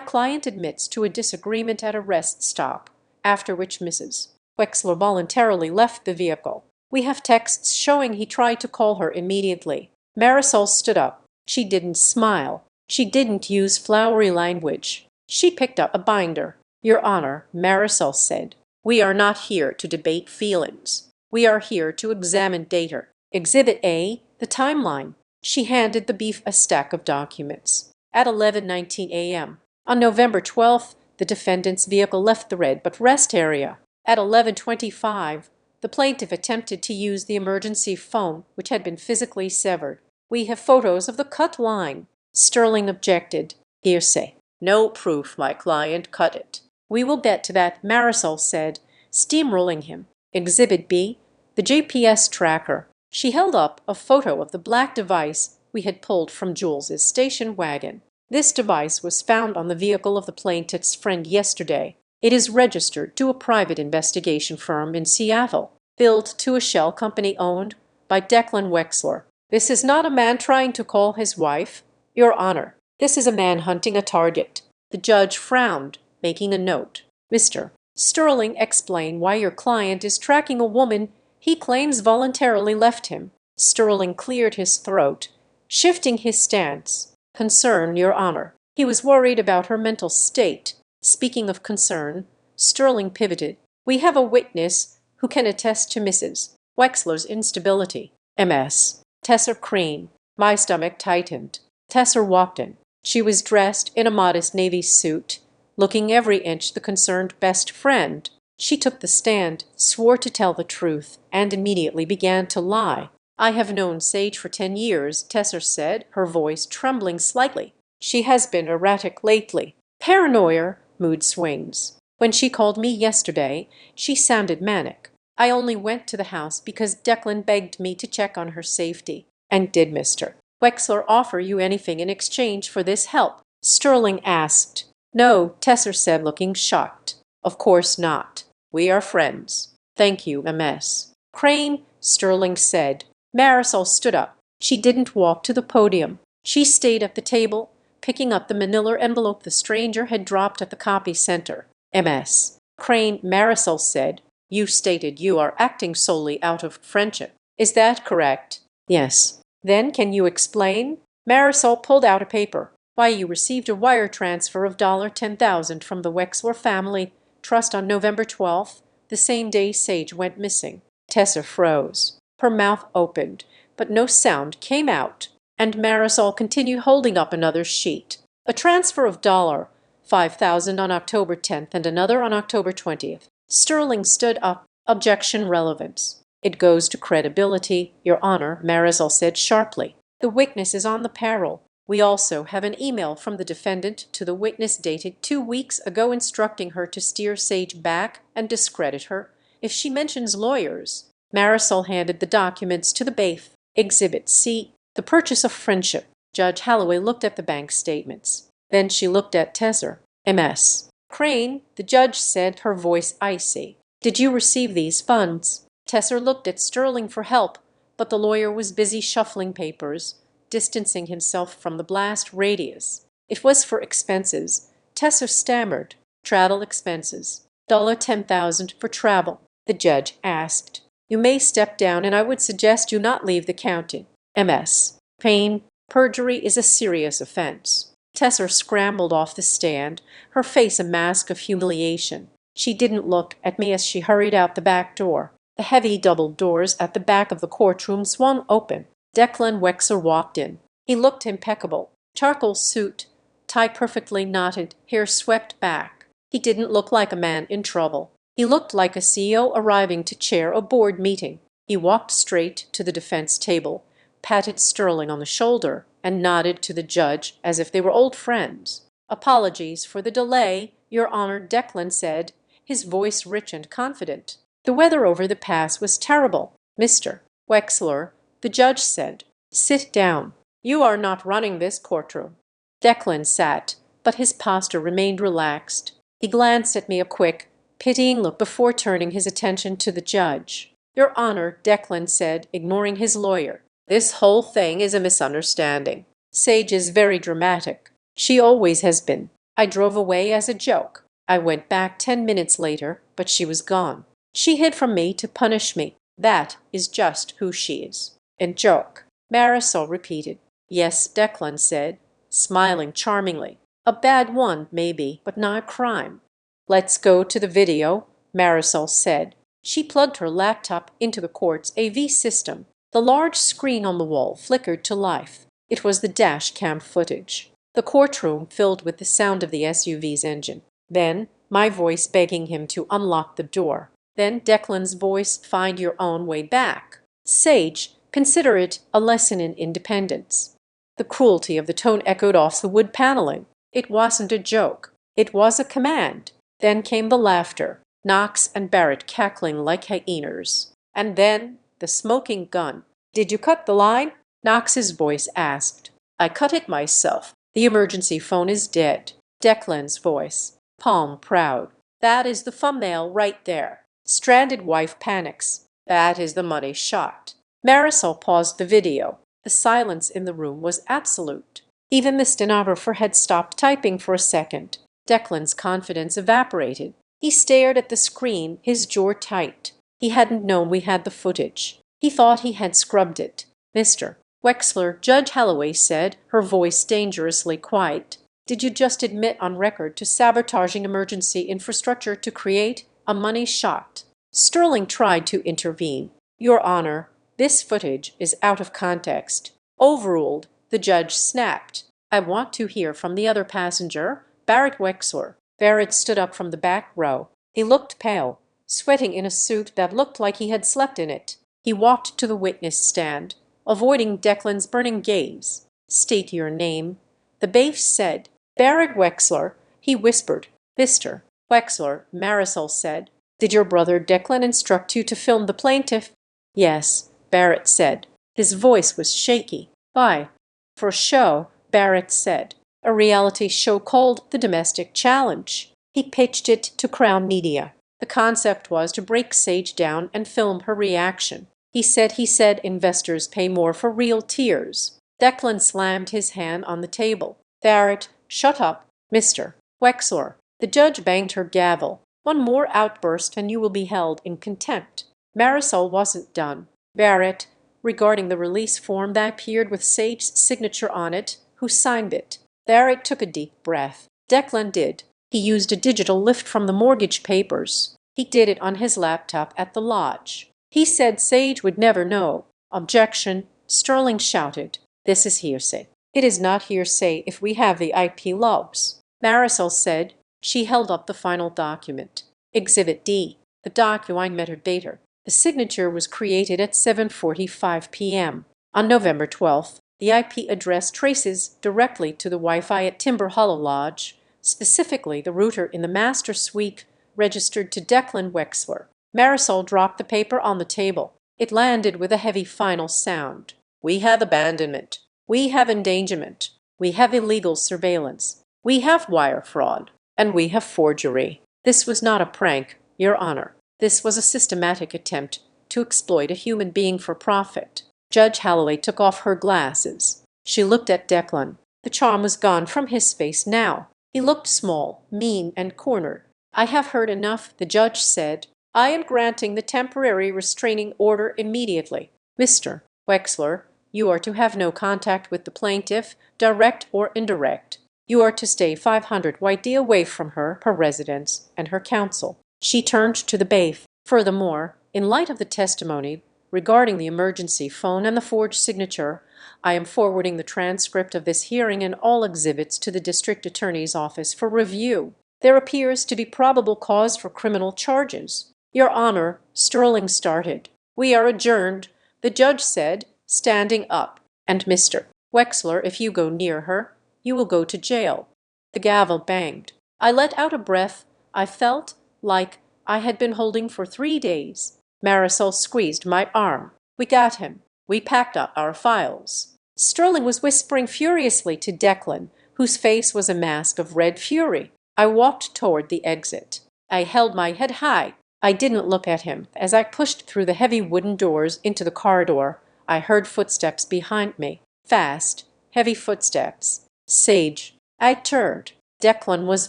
client admits to a disagreement at a rest stop, after which Mrs. Wexler voluntarily left the vehicle. We have texts showing he tried to call her immediately. Marisol stood up. She didn't smile. She didn't use flowery language. She picked up a binder. Your Honor, Marisol said, We are not here to debate feelings. We are here to examine data. Exhibit A, the timeline. She handed the beef a stack of documents. At 11:19 a.m. on November 12th, the defendant's vehicle left the red but rest area. At 11:25, the plaintiff attempted to use the emergency phone, which had been physically severed. We have photos of the cut line. Sterling objected. Hearsay. No proof my client cut it. We will get to that, Marisol said, steamrolling him. Exhibit B, the GPS tracker. She held up a photo of the black device we had pulled from Jules's station wagon. This device was found on the vehicle of the plaintiff's friend yesterday. It is registered to a private investigation firm in Seattle, billed to a shell company owned by Declan Wexler. This is not a man trying to call his wife, Your Honor. This is a man hunting a target. The judge frowned, making a note. Mr. Sterling, explain why your client is tracking a woman he claims voluntarily left him. Sterling cleared his throat, shifting his stance. Concern, Your Honor. He was worried about her mental state. Speaking of concern, Sterling pivoted. We have a witness who can attest to Mrs. Wexler's instability. MS. Tessa Crane. My stomach tightened. Tessa walked in. She was dressed in a modest navy suit, looking every inch the concerned best friend. She took the stand, swore to tell the truth, and immediately began to lie. I have known Sage for 10 years, Tessa said, her voice trembling slightly. She has been erratic lately. Paranoia, mood swings. When she called me yesterday, she sounded manic. I only went to the house because Declan begged me to check on her safety. And did Mr. Wexler offer you anything in exchange for this help? Sterling asked. No, Tessa said, looking shocked. Of course not. We are friends. Thank you, MS. Crane, Sterling said. Marisol stood up. She didn't walk to the podium. She stayed at the table, picking up the manila envelope the stranger had dropped at the copy center. MS. Crane, Marisol said. You stated you are acting solely out of friendship. Is that correct? Yes. Then can you explain? Marisol pulled out a paper. Why you received a wire transfer of $10,000 from the Wexler family trust on November 12th, the same day Sage went missing. Tessa froze. Her mouth opened, but no sound came out, and Marisol continued holding up another sheet. A transfer of $5,000 on October 10th and another on October 20th. Sterling stood up. Objection relevance. It goes to credibility, Your Honor, Marisol said sharply. The witness is on the parole. We also have an email from the defendant to the witness dated 2 weeks ago instructing her to steer Sage back and discredit her if she mentions lawyers. Marisol handed the documents to the bailiff. Exhibit C, the purchase of friendship. Judge Holloway looked at the bank statements. Then she looked at Tessa. MS. Crane, the judge said, her voice icy. Did you receive these funds? Tessa looked at Sterling for help, but the lawyer was busy shuffling papers, distancing himself from the blast radius. It was for expenses. Tessa stammered. Travel expenses. $10,000 for travel. The judge asked. You may step down, and I would suggest you not leave the county. MS. Pain. Perjury is a serious offense. Tessa scrambled off the stand, her face a mask of humiliation. She didn't look at me as she hurried out the back door. The heavy double doors at the back of the courtroom swung open. Declan Wexler walked in. He looked impeccable. Charcoal suit, tie perfectly knotted, hair swept back. He didn't look like a man in trouble. He looked like a CEO arriving to chair a board meeting. He walked straight to the defense table, patted Sterling on the shoulder, and nodded to the judge as if they were old friends. Apologies for the delay, Your Honor, Declan said, his voice rich and confident. The weather over the pass was terrible. Mr. Wexler, the judge said, sit down. You are not running this courtroom. Declan sat, but his posture remained relaxed. He glanced at me a quick, pitying look before turning his attention to the judge. Your Honor, Declan said, ignoring his lawyer, this whole thing is a misunderstanding. Sage is very dramatic. She always has been. I drove away as a joke. I went back 10 minutes later, but she was gone. She hid from me to punish me. That is just who she is. And joke. Marisol repeated. Yes, Declan said, smiling charmingly. A bad one, maybe, but not a crime. Let's go to the video. Marisol said. She plugged her laptop into the court's AV system. The large screen on the wall flickered to life. It was the dash cam footage. The courtroom filled with the sound of the SUV's engine. Then my voice begging him to unlock the door. Then Declan's voice, "Find your own way back. Sage, consider it a lesson in independence." The cruelty of the tone echoed off the wood paneling. It wasn't a joke. It was a command. Then came the laughter, Knox and Barrett cackling like hyenas. And then the smoking gun. "Did you cut the line?" Knox's voice asked. "I cut it myself. The emergency phone is dead." Declan's voice, palm proud. "That is the thumbnail right there. Stranded wife panics. That is the money shot." Marisol paused the video. The silence in the room was absolute. Even the stenographer had stopped typing for a second. Declan's confidence evaporated. He stared at the screen, his jaw tight. He hadn't known we had the footage. He thought he had scrubbed it. "Mr. Wexler," Judge Holloway said, her voice dangerously quiet, "did you just admit on record to sabotaging emergency infrastructure to create a money shot?" Sterling tried to intervene. "Your Honor, this footage is out of context." Overruled, the judge snapped. "I want to hear from the other passenger, Barrett Wexler." Barrett stood up from the back row. He looked pale, sweating in a suit that looked like he had slept in it. He walked to the witness stand, avoiding Declan's burning gaze. "State your name." The bailiff said. "Barrett Wexler," he whispered. "Mr. Wexler," Marisol said. "Did your brother Declan instruct you to film the plaintiff?" "Yes," Barrett said. His voice was shaky. "Why?" "For show," Barrett said. "A reality show called The Domestic Challenge." He pitched it to Crown Media. The concept was to break Sage down and film her reaction. He said investors pay more for real tears. Declan slammed his hand on the table. "Barrett, shut up." "Mr. Wexler." The judge banged her gavel. "One more outburst and you will be held in contempt." Marisol wasn't done. "Barrett," regarding the release form that appeared with Sage's signature on it, "who signed it?" Barrett took a deep breath. Declan did. He used a digital lift from the mortgage papers. He did it on his laptop at the lodge. He said Sage would never know. "Objection," Sterling shouted. "This is hearsay." "It is not hearsay if we have the IP logs." Marisol said. She held up the final document. Exhibit D. The document metadata. The signature was created at 7:45 p.m. on November 12th. The IP address traces directly to the Wi-Fi at Timber Hollow Lodge, specifically the router in the master suite registered to Declan Wexler. Marisol dropped the paper on the table. It landed with a heavy final sound. "We have abandonment. We have endangerment. We have illegal surveillance. We have wire fraud. And we have forgery. This was not a prank, Your Honor. This was a systematic attempt to exploit a human being for profit." Judge Holloway took off her glasses. She looked at Declan. The charm was gone from his face now. He looked small, mean, and cornered. "I have heard enough," the judge said. "I am granting the temporary restraining order immediately. Mr. Wexler, you are to have no contact with the plaintiff, direct or indirect. You are to stay 500 White away from her residence, and her counsel." She turned to the bailiff. "Furthermore, in light of the testimony regarding the emergency phone and the forged signature, I am forwarding the transcript of this hearing and all exhibits to the district attorney's office for review. There appears to be probable cause for criminal charges." "Your Honor," Sterling started. "We are adjourned," the judge said, standing up. "And Mr. Wexler, if you go near her, you will go to jail." The gavel banged. I let out a breath I felt like I had been holding for 3 days. Marisol squeezed my arm. "We got him. We packed up our files." Sterling was whispering furiously to Declan, whose face was a mask of red fury. I walked toward the exit. I held my head high. I didn't look at him. As I pushed through the heavy wooden doors into the corridor, I heard footsteps behind me. Fast, heavy footsteps. Sage. I turned. Declan was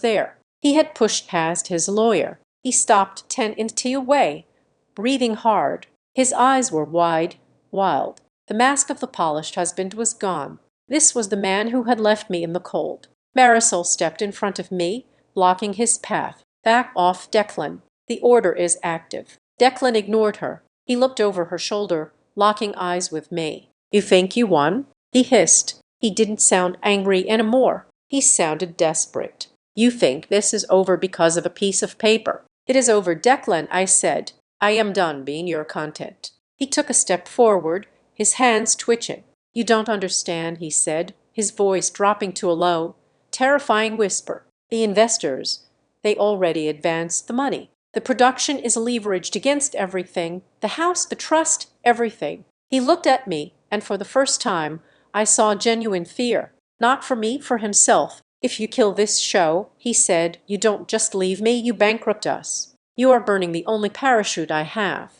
there. He had pushed past his lawyer. He stopped 10 inches away, breathing hard. His eyes were wide, wild. The mask of the polished husband was gone. This was the man who had left me in the cold. Marisol stepped in front of me, blocking his path. "Back off, Declan." The order is active. Declan ignored her. He looked over her shoulder, locking eyes with me. You think you won? He hissed. He didn't sound angry anymore. He sounded desperate. You think this is over because of a piece of paper? It is over, Declan, I said. I am done being your content. He took a step forward, his hands twitching. You don't understand, he said, his voice dropping to a low, terrifying whisper. The investors, they already advanced the money. The production is leveraged against everything, the house, the trust, everything. He looked at me, and for the first time, I saw genuine fear. Not for me, for himself. If you kill this show, he said, you don't just leave me, you bankrupt us. You are burning the only parachute I have.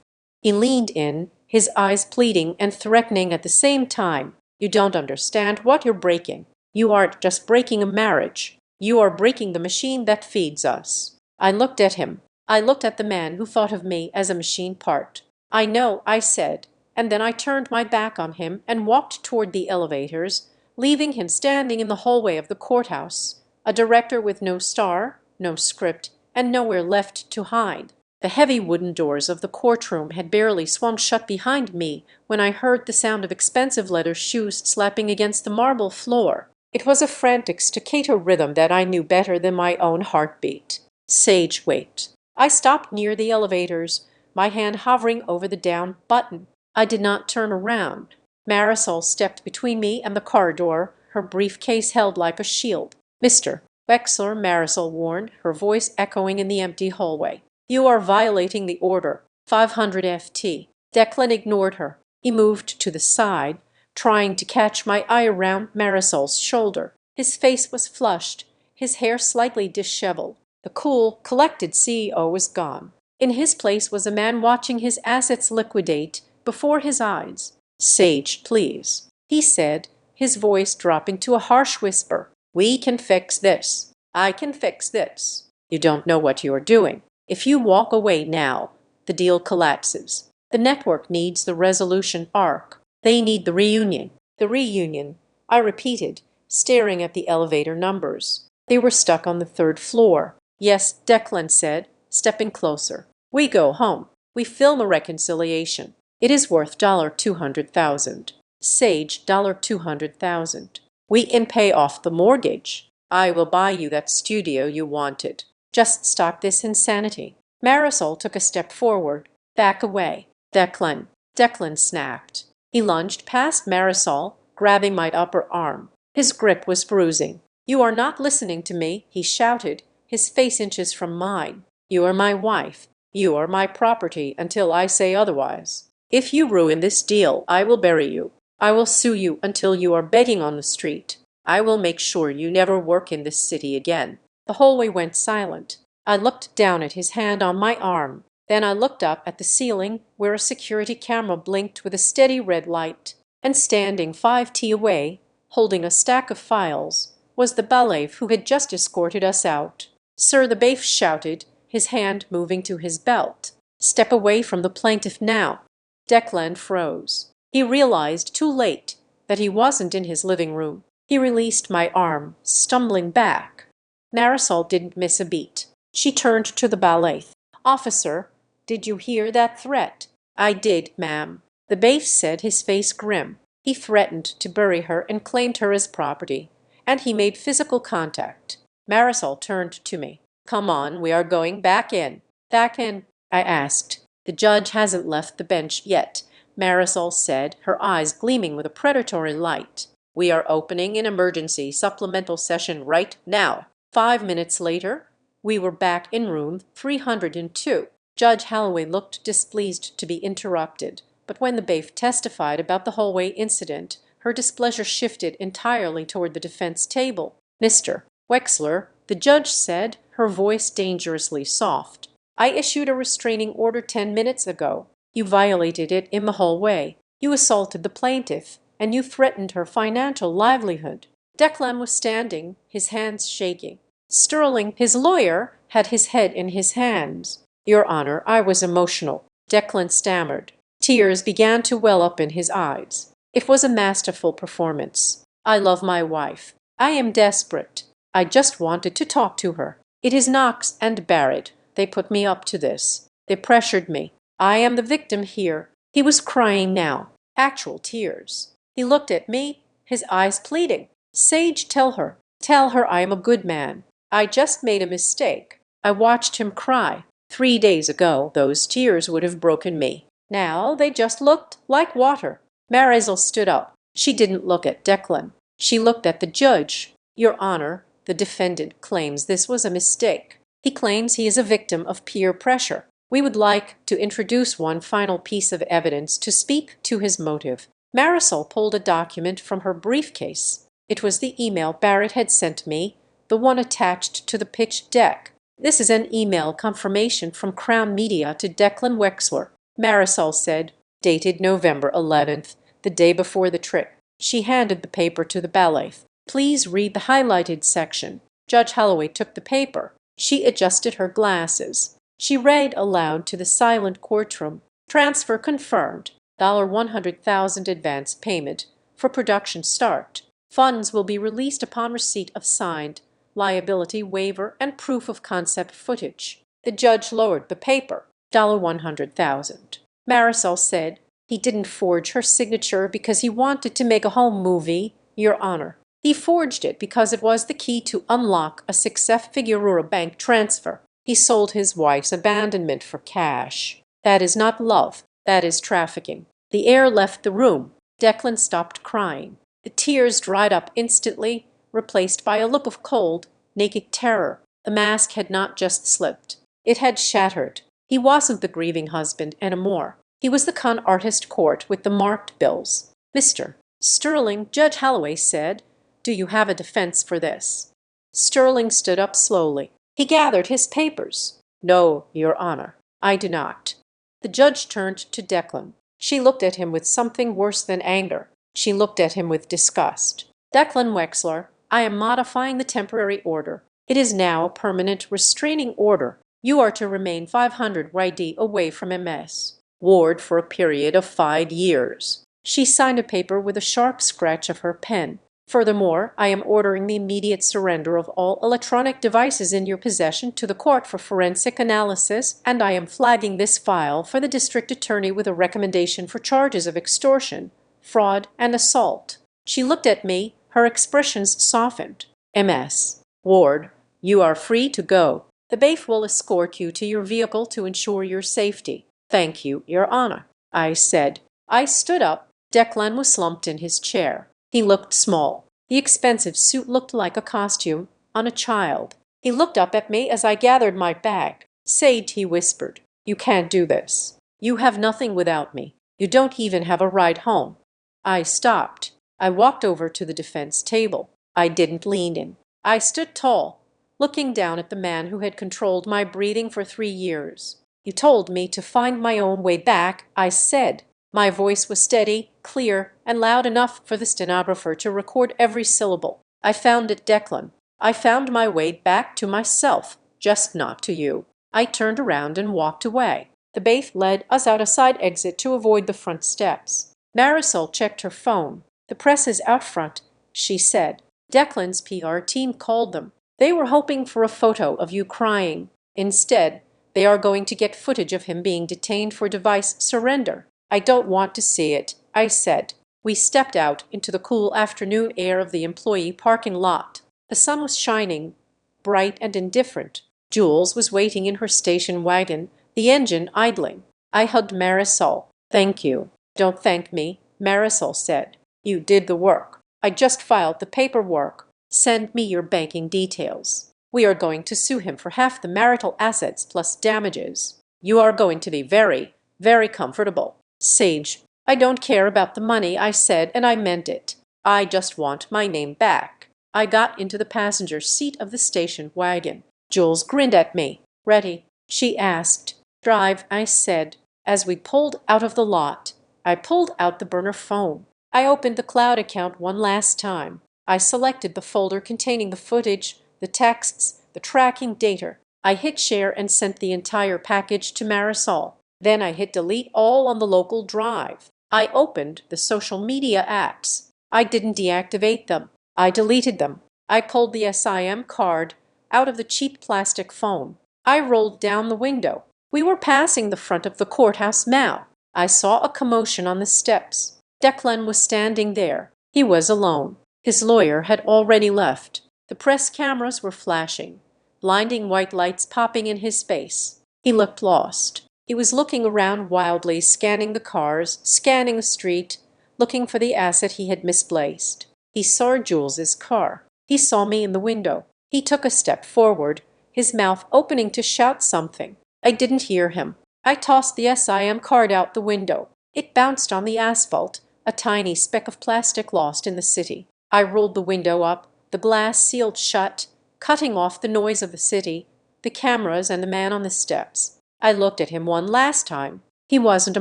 He leaned in, his eyes pleading and threatening at the same time. You don't understand what you're breaking. You aren't just breaking a marriage. You are breaking the machine that feeds us. I looked at him. I looked at the man who thought of me as a machine part. I know, I said, and then I turned my back on him and walked toward the elevators, leaving him standing in the hallway of the courthouse, a director with no star, no script, and nowhere left to hide. The heavy wooden doors of the courtroom had barely swung shut behind me when I heard the sound of expensive leather shoes slapping against the marble floor. It was a frantic staccato rhythm that I knew better than my own heartbeat. Sage, wait. I stopped near the elevators, my hand hovering over the down button. I did not turn around. Marisol stepped between me and the car door, her briefcase held like a shield. Mr. Wexler, Marisol warned, her voice echoing in the empty hallway. You are violating the order. 500 FT. Declan ignored her. He moved to the side, trying to catch my eye around Marisol's shoulder. His face was flushed, his hair slightly disheveled. The cool, collected CEO was gone. In his place was a man watching his assets liquidate before his eyes. Sage, please, he said, his voice dropping to a harsh whisper. We can fix this. I can fix this. You don't know what you are doing. If you walk away now, the deal collapses. The network needs the resolution arc. They need the reunion. The reunion, I repeated, staring at the elevator numbers. They were stuck on the 3rd floor. Yes, Declan said, stepping closer. We go home. We film a reconciliation. It is worth $200,000. Sage, $200,000. We can pay off the mortgage. I will buy you that studio you wanted. Just stop this insanity. Marisol took a step forward. Back away. Declan. Declan snapped. He lunged past Marisol, grabbing my upper arm. His grip was bruising. You are not listening to me, he shouted, his face inches from mine. You are my wife. You are my property until I say otherwise. If you ruin this deal, I will bury you. I will sue you until you are begging on the street. I will make sure you never work in this city again. The hallway went silent. I looked down at his hand on my arm. Then I looked up at the ceiling where a security camera blinked with a steady red light. And standing 5 feet away, holding a stack of files, was the bailiff who had just escorted us out. Sir, the bailiff shouted, his hand moving to his belt. Step away from the plaintiff now. Declan froze. He realized too late that he wasn't in his living room. He released my arm, stumbling back. Marisol didn't miss a beat. She turned to the bailiff. Officer, did you hear that threat? I did, ma'am. The bailiff said, his face grim. He threatened to bury her and claimed her as property. And he made physical contact. Marisol turned to me. Come on, we are going back in. Back in? I asked. The judge hasn't left the bench yet, Marisol said, her eyes gleaming with a predatory light. We are opening an emergency supplemental session right now. 5 minutes later, we were back in room 302. Judge Holloway looked displeased to be interrupted, but when the bailiff testified about the hallway incident, her displeasure shifted entirely toward the defense table. Mr. Wexler, the judge said, her voice dangerously soft. I issued a restraining order 10 minutes ago. You violated it in the hallway. You assaulted the plaintiff, and you threatened her financial livelihood. Declan was standing, his hands shaking. Sterling, his lawyer, had his head in his hands. Your Honor, I was emotional, Declan stammered. Tears began to well up in his eyes. It was a masterful performance. I love my wife. I am desperate. I just wanted to talk to her. It is Knox and Barrett They put me up to this. They pressured me. I am the victim here." He was crying now, actual tears. He looked at me, his eyes pleading. "Sage, tell her. Tell her I am a good man. I just made a mistake." I watched him cry. 3 days ago, those tears would have broken me. Now they just looked like water. Marisol stood up. She didn't look at Declan. She looked at the judge. "Your Honor, the defendant claims this was a mistake. He claims he is a victim of peer pressure. We would like to introduce one final piece of evidence to speak to his motive." Marisol pulled a document from her briefcase. It was the email Barrett had sent me, the one attached to the pitch deck. "This is an email confirmation from Crown Media to Declan Wexler," Marisol said, dated November 11th, the day before the trip. She handed the paper to the bailiff. "Please read the highlighted section." Judge Holloway took the paper. She adjusted her glasses. She read aloud to the silent courtroom. "Transfer confirmed. $100,000 advance payment for production start. Funds will be released upon receipt of signed liability waiver and proof of concept footage." The judge lowered the paper. $100,000. Marisol said, "He didn't forge her signature because he wanted to make a home movie, Your Honor. He forged it because it was the key to unlock a six-figure bank transfer. He sold his wife's abandonment for cash. That is not love. That is trafficking." The air left the room. Declan stopped crying. The tears dried up instantly, replaced by a look of cold, naked terror. The mask had not just slipped. It had shattered. He wasn't the grieving husband anymore. He was the con artist court with the marked bills. "Mr. Sterling," Judge Holloway said, "do you have a defense for this?" Sterling stood up slowly. He gathered his papers. "No, Your Honor, I do not." The judge turned to Declan. She looked at him with something worse than anger. She looked at him with disgust. "Declan Wexler, I am modifying the temporary order. It is now a permanent restraining order. You are to remain 500 YD away from MS. Ward for a period of 5 years." She signed a paper with a sharp scratch of her pen. "Furthermore, I am ordering the immediate surrender of all electronic devices in your possession to the court for forensic analysis, and I am flagging this file for the district attorney with a recommendation for charges of extortion, fraud, and assault." She looked at me. Her expressions softened. "MS. Ward, you are free to go. The bailiff will escort you to your vehicle to ensure your safety." "Thank you, Your Honor," I said. I stood up. Declan was slumped in his chair. He looked small. The expensive suit looked like a costume on a child. He looked up at me as I gathered my bag. "Sage," he whispered, "you can't do this. You have nothing without me. You don't even have a ride home." I stopped. I walked over to the defense table. I didn't lean in. I stood tall, looking down at the man who had controlled my breathing for 3 years. "You told me to find my own way back," I said. My voice was steady, clear, and loud enough for the stenographer to record every syllable. "I found it, Declan. I found my way back to myself, just not to you." I turned around and walked away. The bailiff led us out a side exit to avoid the front steps. Marisol checked her phone. "The press is out front," she said. "Declan's PR team called them. They were hoping for a photo of you crying. Instead, they are going to get footage of him being detained for device surrender." "I don't want to see it," I said. We stepped out into the cool afternoon air of the employee parking lot. The sun was shining, bright and indifferent. Jules was waiting in her station wagon, the engine idling. I hugged Marisol. "Thank you." "Don't thank me," Marisol said. "You did the work. I just filed the paperwork. Send me your banking details. We are going to sue him for half the marital assets plus damages. You are going to be very, very comfortable." "Sage, I don't care about the money," I said, and I meant it. "I just want my name back." I got into the passenger seat of the station wagon. Jules grinned at me. "Ready?" she asked. "Drive," I said. As we pulled out of the lot, I pulled out the burner phone. I opened the cloud account one last time. I selected the folder containing the footage, the texts, the tracking data. I hit share and sent the entire package to Marisol. Then I hit delete all on the local drive. I opened the social media apps. I didn't deactivate them. I deleted them. I pulled the SIM card out of the cheap plastic phone. I rolled down the window. We were passing the front of the courthouse now. I saw a commotion on the steps. Declan was standing there. He was alone. His lawyer had already left. The press cameras were flashing, blinding white lights popping in his face. He looked lost. He was looking around wildly, scanning the cars, scanning the street, looking for the asset he had misplaced. He saw Jules's car. He saw me in the window. He took a step forward, his mouth opening to shout something. I didn't hear him. I tossed the SIM card out the window. It bounced on the asphalt, a tiny speck of plastic lost in the city. I rolled the window up, the glass sealed shut, cutting off the noise of the city, the cameras and the man on the steps. I looked at him one last time. He wasn't a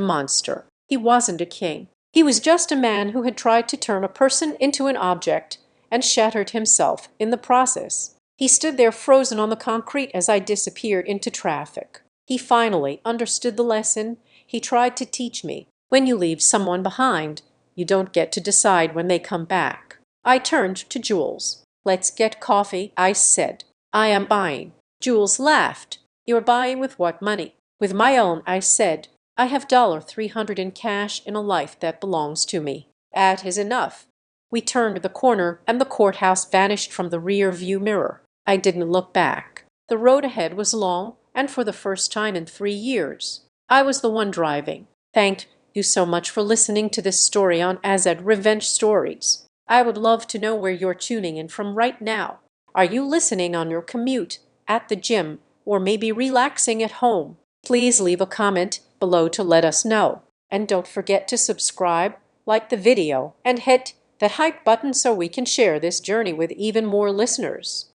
monster. He wasn't a king. He was just a man who had tried to turn a person into an object and shattered himself in the process. He stood there frozen on the concrete as I disappeared into traffic. He finally understood the lesson he tried to teach me. When you leave someone behind, you don't get to decide when they come back. I turned to Jules. "Let's get coffee," I said. "I am buying." Jules laughed. "You're buying with what money?" "With my own," I said. "I have $300 in cash in a life that belongs to me." "That is enough." We turned the corner and the courthouse vanished from the rear view mirror. I didn't look back. The road ahead was long, and for the first time in 3 years, I was the one driving. Thank you so much for listening to this story on Azad Revenge Stories. I would love to know where you're tuning in from right now. Are you listening on your commute, at the gym, or maybe relaxing at home? Please leave a comment below to let us know. And don't forget to subscribe, like the video, and hit that hype button so we can share this journey with even more listeners.